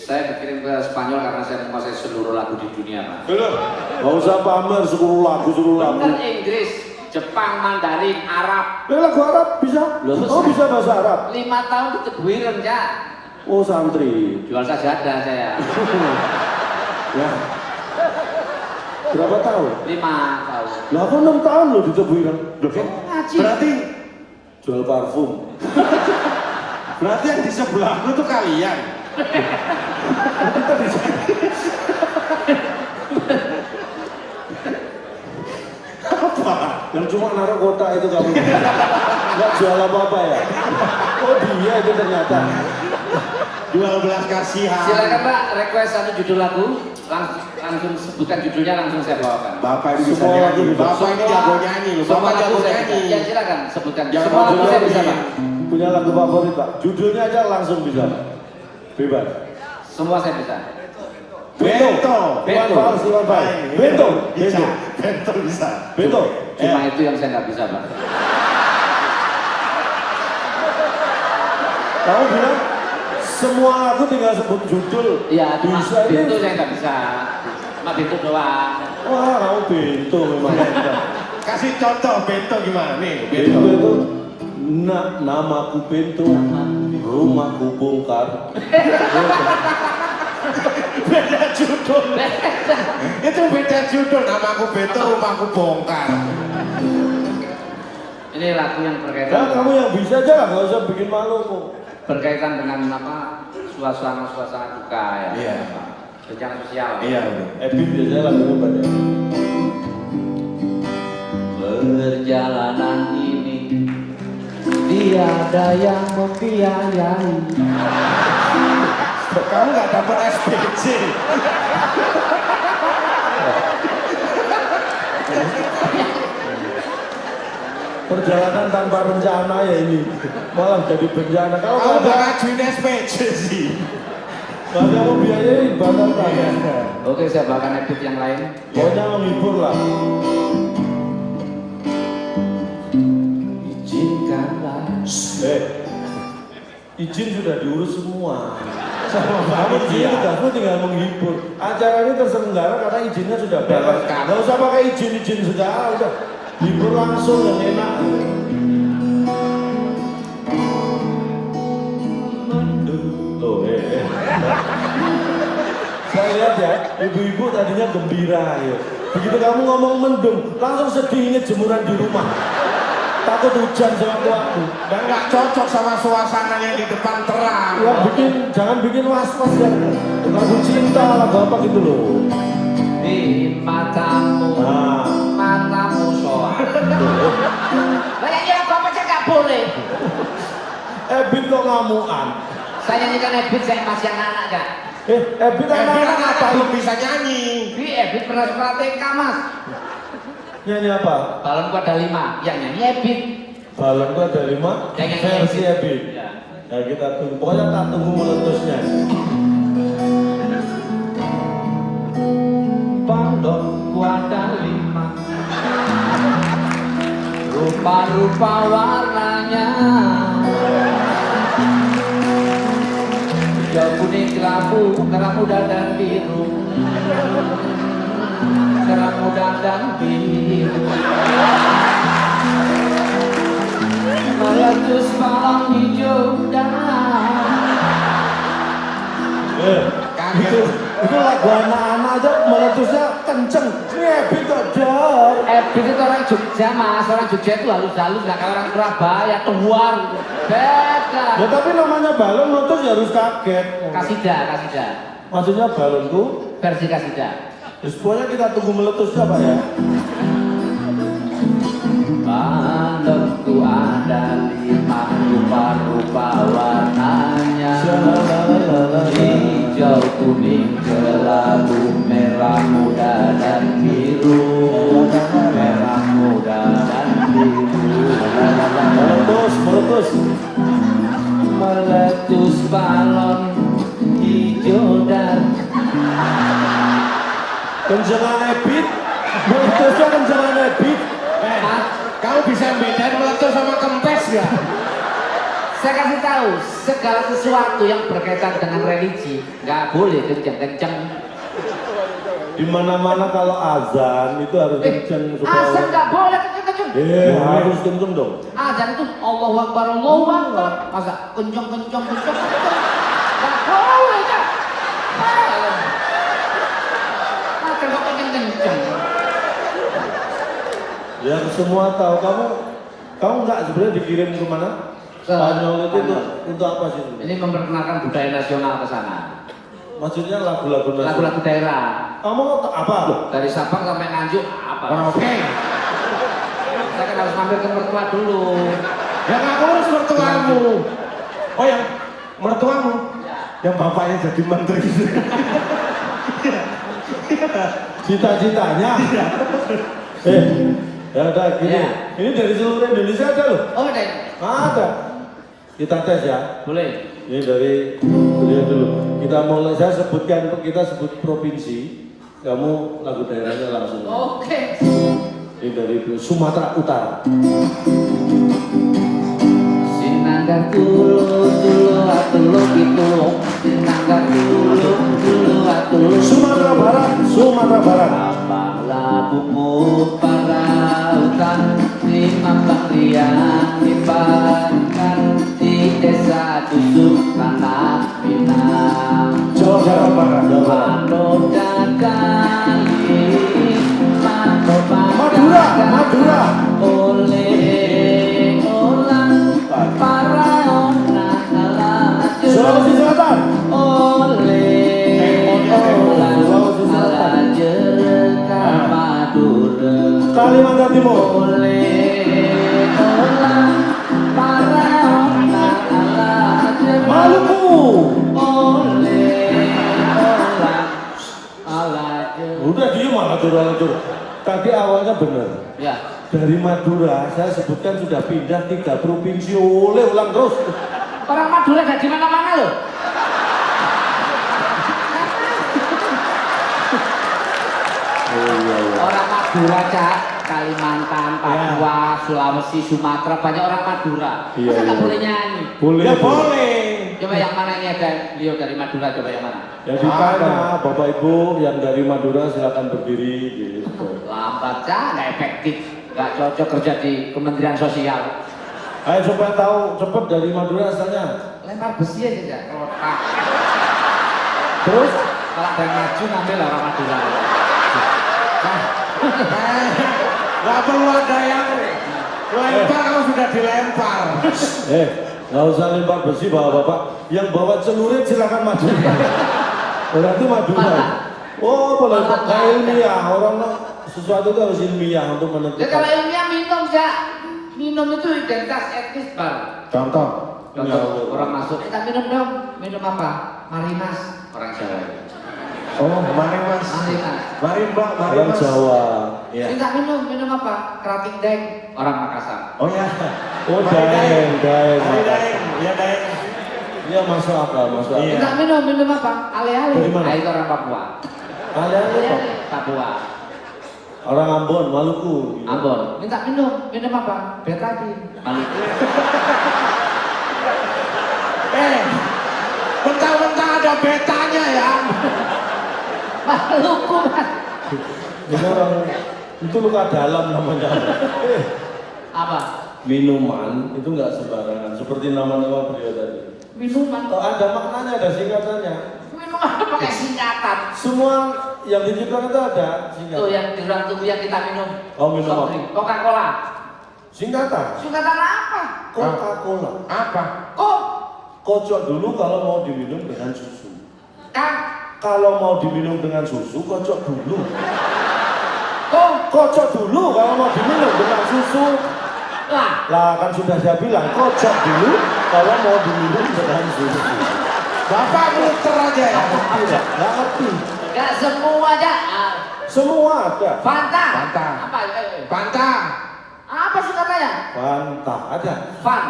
saya dikirim ke Spanyol karena saya menguasai seluruh lagu di dunia, Pak. Belum. Nggak usah pamer seluruh lagu. Bener Inggris, Jepang, Mandarin, Arab. Lagu Arab bisa? Loh, Oh bisa bahasa Arab. 5 tahun di Teguiren, ya. Oh santri. Jual sajadah saya. Ya. Berapa tahun? 5 tahun. Lah aku 6 tahun loh ditebuikan. Loh kan? Ngaji. Berarti Jual parfum. berarti yang di sebelahku tuh kalian. Apa? Yang cuma naruh kotak itu kamu. Nggak jual apa-apa ya? Oh dia itu ternyata. Jual belas kasihan. Silakan Pak, request satu judul lagu, langsung sebutkan judulnya, langsung saya bawakan. Bapak ini bisa Semua nyanyi. lagu bisa. Bapak ini jago nyanyi loh. Semua Bapak lagu jago saya bisa. nyanyi. Ya silakan sebutkan. Jangan Semua lagu judul saya bisa lagi. Pak. Punya lagu favorit Pak. Judulnya aja langsung bisa. Bebas. Semua saya bisa. Bento. Iwan Fals, Iwan Fals. Bento. Bisa. Bento. Bento bisa. Bento. Cuma itu yang saya nggak bisa Pak. Kamu bilang semua lagu tinggal sebut judul. Iya, cuma Bisa itu ini. saya nggak bisa. Cuma itu doang. Wah, kamu bento memang. Kasih contoh Bento gimana nih? Bento Bento. itu namaku Bento, rumahku bongkar. Beda judul. Itu beda judul. Namaku Bento, rumahku bongkar. Ini lagu yang Nah, berkaitan kamu yang bisa aja lah, nggak usah bikin malu kok. berkaitan dengan apa suasana duka ya. Iya. Bencana sosial. Iya. Ebi biasanya lagunya pada. Perjalanan ini tiada yang membiayai. Kamu nggak dapat SPC. Perjalanan tanpa rencana ya ini, malah jadi bencana. Kalau Kamu kamu nggak nggak ngajuin SPC sih. kamu biayain batalkan. Oke, saya bawakan edit yang lain. Pokoknya menghibur lah. Izinkanlah. Izin sudah diurus semua. Sama Kamu Pak izin tugasmu tinggal menghibur. Acara ini terselenggara karena izinnya sudah beres. Nggak usah pakai izin segala, udah hibur langsung yang enak. Loh, Saya lihat ya, ibu-ibu tadinya gembira ya. Begitu kamu ngomong mendung, langsung sedih inget jemuran di rumah. Takut hujan sewaktu-waktu. Dan nggak cocok sama suasana yang di depan terang. Ya jangan bikin was-was ya. Lagu cinta, lagu apa gitu loh. Di matamu, Nah. matamu soal. Banyak yang apa aja nggak boleh. Ebit kok ngamuan. Saya nyanyikan Ebit, saya masih anak-anak kan. Ebit anak-anak Apa apa? belum bisa nyanyi? Di Ebit pernah sekolah TK mas. Nyanyi apa? Balonku ada 5, yang nyanyi Ebit. Balonku ada 5, Yang nyanyi versi Ebit. Ya. Ya kita tunggu, pokoknya tak tunggu meletusnya. Balonku ada 5, rupa-rupa warnanya. Hijau, kuning, kelabu, merah muda dan biru. Merah muda dan biru. Meletus balon hijau dan Itu lagu anak-anak aja meletusnya kenceng. Ini Ebit kok dor. Ebit itu orang Jogja mas, orang Jogja itu halus-halus, nggak kayak orang Surabaya, tuar, beda. Ya tapi namanya balon meletus ya harus kaget. Kasida, Maksudnya balonku, versi kasida. pokoknya kita tunggu meletusnya Pak ya. Balonku ada 5, rupa-rupa warnanya. Hijau, kuning, kelabu, merah muda dan biru. Merah muda dan biru. Meletus. Meletus balon hijau dan Kencengan Ebit, meletusnya kencengan Ebit. Kamu bisa bedain meletus sama kempes nggak? saya kasih tahu segala sesuatu yang berkaitan dengan religi nggak boleh kenceng-kenceng. Di mana-mana kalau azan itu harus kenceng Azan nggak boleh kenceng-kenceng. harus kenceng dong. Azan itu Allahu Akbar, Allahu Akbar. Masa kenceng-kenceng. Nggak boleh kan? Azan kok kenceng-kenceng. semua tahu. Kamu nggak sebenarnya dikirim kemana? Ke Spanyol itu Spanyol. untuk apa sih? Ini memperkenalkan budaya nasional ke sana. Maksudnya lagu-lagu nasional. Lagu-lagu daerah. Kamu apa? Dari Sabang sampai Nganjuk apa? Oke. Saya kan harus mampir ke mertua dulu. Ya nggak ngurus mertuamu. Oh yang mertuamu? Yang bapaknya jadi menteri. Cita-citanya. Ya udah gini. Ya. Ini dari seluruh Indonesia ada loh. Oh, deh. Ada. Kita tes ya. Boleh. Ini dari beliau dulu. Kita mulai, saya sebutkan, kita sebut provinsi. Kamu lagu daerahnya langsung. Oke. Ini dari Sumatera Utara. Sinanggar dulu atulo gitu. Sinanggar dulu atulo. Sumatera Barat, Sumatera Barat. Abanglah buku para hutan di Mambang Liang dibagikan di desa Tusuk Tanah Pinang. Jawa Barat, Jawa Barat. Madura, Madura. Oleh orang para orang Sulawesi Selatan. oleh orang ala jerka Madura. Kalimantan Timur. Oleh orang para orang ala jerka Maluku. oleh orang ala jerka. Udah diem malah Madura. Tadi awalnya benar. Ya. Dari Madura, saya sebutkan sudah pindah 3 provinsi. Ulang terus. Orang Madura gak di mana-mana loh. Orang Madura, Cak. Kalimantan, Papua, Sulawesi, Sumatera, banyak orang Madura. Iya, Masa nggak iya. boleh nyanyi? Boleh. Ya boleh. Coba yang mana ini ada beliau dari Madura, coba yang mana? Jadi mana Bapak Ibu yang dari Madura silakan berdiri gitu. Lambat, Cak, nggak efektif. Nggak cocok kerja di Kementerian Sosial. Ayo supaya tahu cepet dari Madura asalnya. Lempar besi aja, Cak. Kotak. Terus Kalau ada yang maju, ngambil orang Madura. Nah, Nggak perlu ada yang lempar kalau sudah dilempar. nggak usah lempar besi bapak-bapak. Yang bawa celurit silakan maju. Berarti Madura. Oh boleh Mana? pakai ilmiah. Orang sesuatu itu harus ilmiah untuk ya kalau menentukan. ilmiah minum, Cak. Minum itu identitas etnis, Bang. Contoh. Contoh orang masuk, kita minum dong. Minum apa? Mari Mas. Orang Jawa. Oh, mari mas. Mari Mas. Mari mbak, mari Orang mas. Jawa. Iya. Minta minum apa? Kerating deng. Orang Makassar. Oh ya. Oh Mari daeng. Mari daeng. Ya daeng. Iya masuk akal, masuk akal. Iya. Minta minum apa? Ale-ale. Dari mana? Nah, itu orang Papua. Kalian apa? Papua. Orang Ambon, Maluku. Ambon. Minta minum apa? Betadine. Maluku. Mentang-mentang ada betanya ya. Maluku, Mas. Ini orang itu luka dalam namanya. Apa? Minuman itu nggak sembarangan. Seperti nama-nama beliau tadi. Minuman. Oh, ada maknanya, ada singkatannya. Minuman pakai singkatan. Semua yang diciptakan itu ada Itu singkatan. yang di ruang tunggu yang kita minum. Oh, minum Soft apa? drink. Coca-Cola. Singkatan. Singkatan apa? Coca-Cola. Apa? Kocok dulu kalau mau diminum dengan susu. Kan? Kalau mau diminum dengan susu, kocok dulu. Kocok dulu kalau mau diminum dengan susu. Lah kan sudah saya bilang, kocok dulu kalau mau diminum dengan susu. Bapak muter aja ya. Tidak, nggak ngerti. Gak semua aja. Semua ada. Fanta. Fanta. Apa? Panta. Apa sih katanya? Fanta ada. Fan.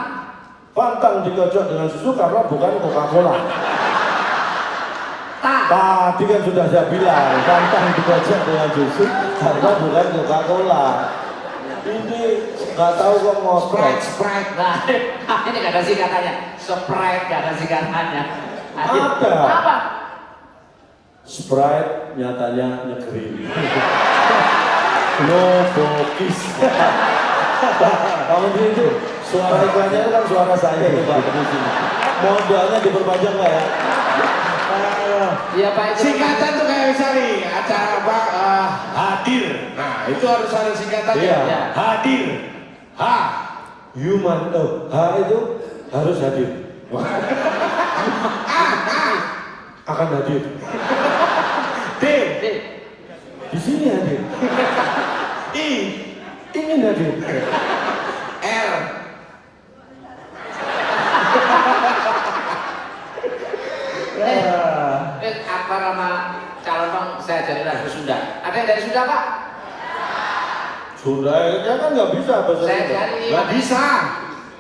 Fanta dikocok dengan susu karena bukan Coca-Cola. Ta. Tadi kan sudah saya bilang, Fanta dikocok dengan susu karena bukan Coca-Cola. Ini nggak tahu kok ngotot. Sprite. Nah, ini gak ada singkatannya. Sprite gak ada singkatannya. Ayo. Ada. Apa? Sprite nyatanya nyekering. No focus. Kamu itu suara iklannya itu kan suara saya itu Pak di sini. Modalnya diperpanjang nggak ya? Iya Pak itu. Singkatan tuh kayak misalnya acara apa hadir. Nah itu harus ada singkatannya. Iya. Hadir. H. Human, H itu harus hadir. Akan hadir. D. Di sini hadir. I. Ingin hadir. R. Apa nama calon bang saya jadi lagu Sunda. Ada yang dari Sunda Pak? Sunda ya kan nggak bisa bahasa Saya Sunda. cari Nggak bisa.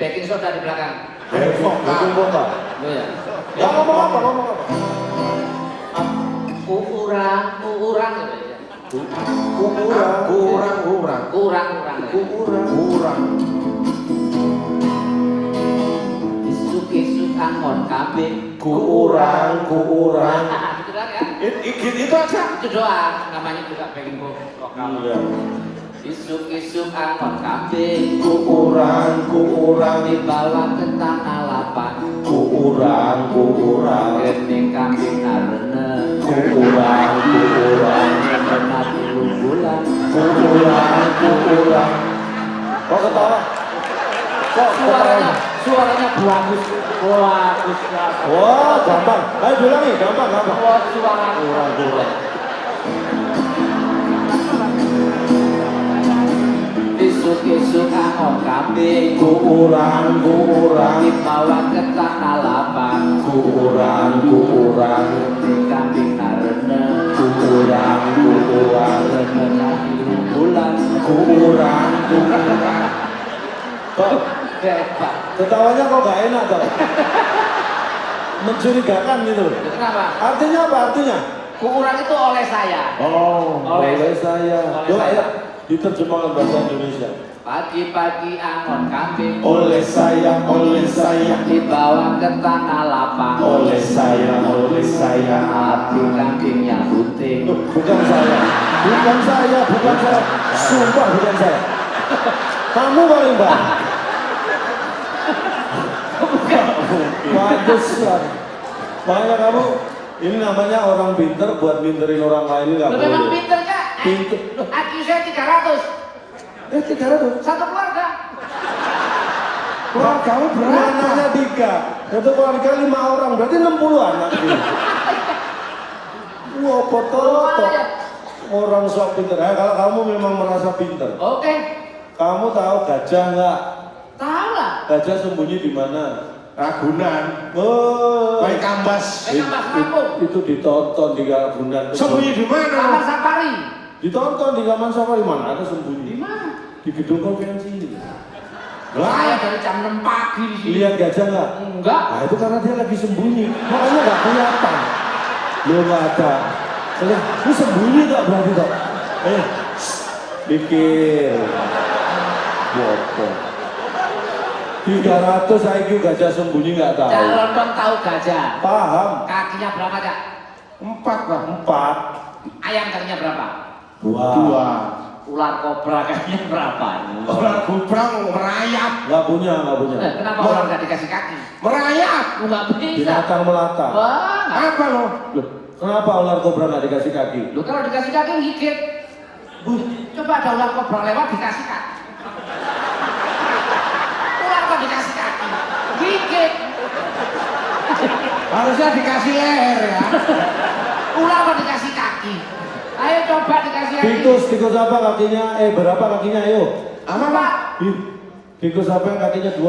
baking soda di belakang. Dukung vokal. Oh ya. Ya ngomong apa? Ngomong apa? Kurang gitu ya. Kurang. Isuk angon kabeh Kurang. gitu kan ya. Itu aja. Itu doang namanya juga baking vokal. Iya. Isuk angon kabeh Kurang. dibawa ke tanah lapang. Kurang. Kening kambing narene Kurang. kena 3 bulan. Kurang. Kok ketawa? Suaranya bagus. Wah, gampang. Ayo bilang nih, gampang. Oh, suara Kurang. Isuk angon kambing Kurang. dibawa ke tanah lapang. Kurang. Kening kambing narene Kurang. kena 3 bulan. Kok Hebat. ketawanya kok gak enak toh? Mencurigakan gitu. Kenapa? Artinya apa artinya? Kurang itu oleh saya. Oh, oleh saya. Oleh Coba saya. ya, diterjemahkan bahasa Indonesia. Pagi-pagi angon kambing Oleh saya. dibawa ke tanah lapang. Oleh saya. Hati kambingnya putih. Bukan saya. Sumpah bukan saya. Kamu paling baik. Pantesan. Makanya kamu ini namanya orang pinter buat minterin orang lain nggak Lu boleh. memang pinter Kak? Pinter. IQ saya 300. 300. Satu keluarga. Kamu berapa? Anaknya 3. Itu keluarga 5 orang, berarti 60 anak. Wah, foto. Orang sok pinter. Kalau kamu memang merasa pinter, Oke. kamu tahu gajah nggak? Tahu lah. Gajah sembunyi di mana? Ragunan. Oh, Main kambas. Kambas kampung. itu ditonton di Ragunan. Sembunyi di Kamar mana? safari. Ditonton di Taman Safari, mana ada sembunyi? Di mana? Di gedung konvensi. Saya dari jam 6 pagi di sini. Lihat gajah nggak? Enggak. Nah itu karena dia lagi sembunyi, makanya nggak kelihatan. Lu nggak ada. Lihat, lu sembunyi tak berarti tak? Pikir. Bokong. 300 IQ gajah sembunyi nggak tahu. Cak London tahu gajah. Paham? Kakinya berapa Cak? 4 lah. 4. Ayam kakinya berapa? 2. Ular kobra kakinya berapa? Orang gubrang merayap. Nggak punya. Kenapa orang nggak dikasih kaki? Merayap. Lu nggak bisa. Binatang melata. Wah, nggak. Apa lo? Loh, kenapa ular kobra nggak dikasih kaki? Lu kalau dikasih kaki gigit. Coba ada ular kobra lewat dikasih kaki. Ular kok dikasih kaki? Gigit. Harusnya dikasih leher ya. Ular kok dikasih kaki? Ayo coba dikasih kaki. Tikus apa kakinya? Berapa kakinya? Ayo. Apa Pak? Tikus apa yang kakinya 2?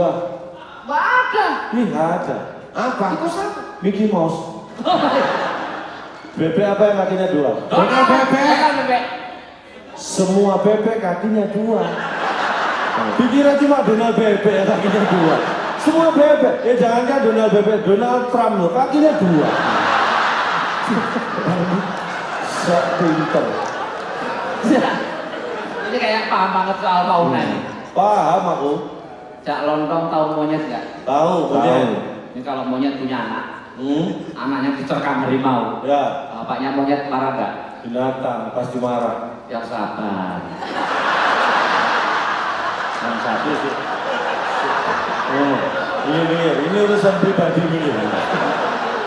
Nggak ada. Ada. Apa? Tikus apa? Mickey Mouse. Bebek apa yang kakinya 2? Donald bebek. Donald bebek. Semua bebek kakinya 2. Pikiran cuma Donald bebek yang kakinya 2. Semua bebek. Jangankan Donald bebek, Donald Trump loh kakinya 2. Sok pinter. Ini kayak paham banget soal fauna ini. Paham aku. Cak Lontong tahu monyet nggak? Tahu monyet. Ini kalau monyet punya anak, anaknya diterkam harimau. Ya, Bapaknya monyet marah nggak? binatang pasti marah. Yang sabar. Yang sabar. Oh, ini urusan pribadi ini.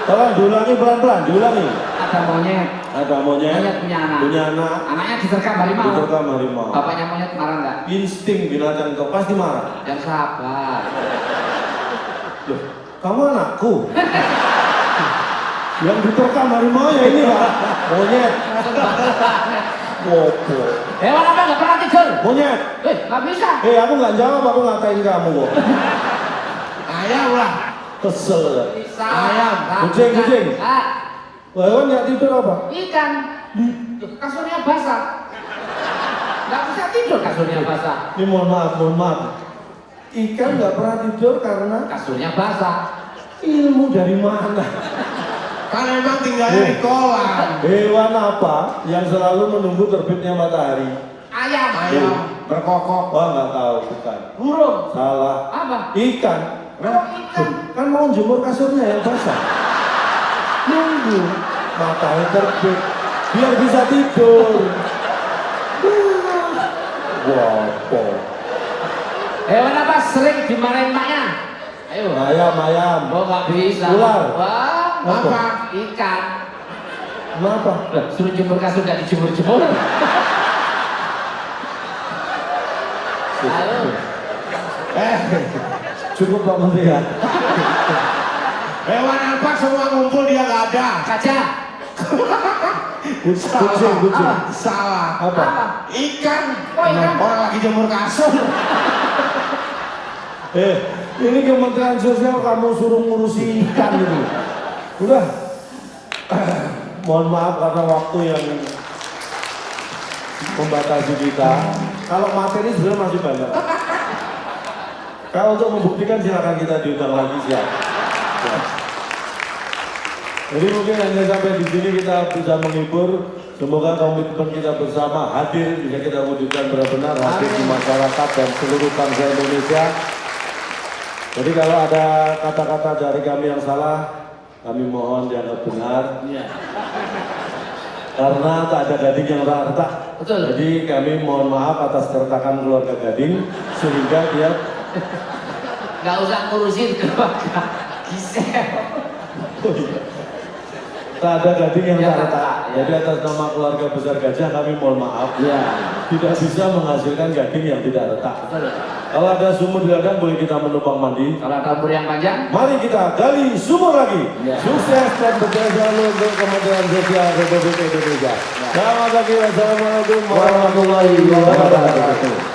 Tolong diulangi pelan-pelan, diulangi. Ada monyet. Ada monyet. Monyet punya anak. Punya anak. Anaknya diterkam harimau. Diterkam harimau. Bapaknya monyet marah nggak? Insting binatang itu pasti marah. Yang sabar. Loh, kamu anakku. Yang diterkam harimau ya ini Pak. Monyet. Wopo. Hewan apa nggak pernah tidur? Monyet. Nggak bisa. Aku nggak jawab, aku ngatain kamu kok. Ayam lah. Kesel. Bisa. Ayam. Kucing. Hewan nggak tidur apa? Ikan. Kasurnya basah. Nggak bisa tidur kasurnya basah. Ini mohon maaf. Ikan nggak pernah tidur karena Kasurnya basah. ilmu dari mana? Kan emang tinggalnya di kolam. Hewan apa yang selalu menunggu terbitnya matahari? Ayam. Ayam berkokok. Wah nggak tahu, bukan. Burung. Salah. Apa? Ikan. Oh, ikan. Kan mau jemur kasurnya yang basah. Nunggu matahari terbit biar bisa tidur. Wow. Hewan apa sering dimarahin maknya? Ayo. Ayam. Oh nggak bisa. Ular. Wah, Apa? Ikan. Kenapa? Lah, suruh jemur kasur nggak dijemur-jemur. Ayo. Cukup Pak Menteri ya. Hewan apa semua ngumpul dia nggak ada. Gajah. Kucing. Salah. Apa? Ikan. Oh, ikan. Orang lagi jemur kasur. Ini Kementerian Sosial kamu suruh ngurusi ikan gitu. Udah. Mohon maaf karena waktu yang membatasi kita. Kalau materi sebenarnya masih banyak. Kalau untuk membuktikan silakan kita diundang lagi siap. Jadi mungkin hanya sampai di sini kita bisa menghibur. Semoga komitmen kita bersama hadir bisa kita wujudkan benar-benar hadir di masyarakat dan seluruh bangsa Indonesia. Jadi kalau ada kata-kata dari kami yang salah, kami mohon dianggap benar. Iya. Karena tak ada gading yang retak. Betul. Jadi kami mohon maaf atas keretakan keluarga gading sehingga dia Nggak usah ngurusin keluarga Gisel. tak ada gading yang Ya, tak retak. retak, ya. Jadi atas nama keluarga besar gajah kami mohon maaf. Iya. Tidak bisa menghasilkan gading yang tidak retak. Betul. Kalau ada sumur di ladang boleh kita menumpang mandi. Kalau ada umur yang panjang, Mari kita gali sumur lagi. Ya. Sukses dan berjaya selalu untuk Kementerian Sosial Republik Indonesia. Selamat pagi, wassalamualaikum warahmatullahi wabarakatuh.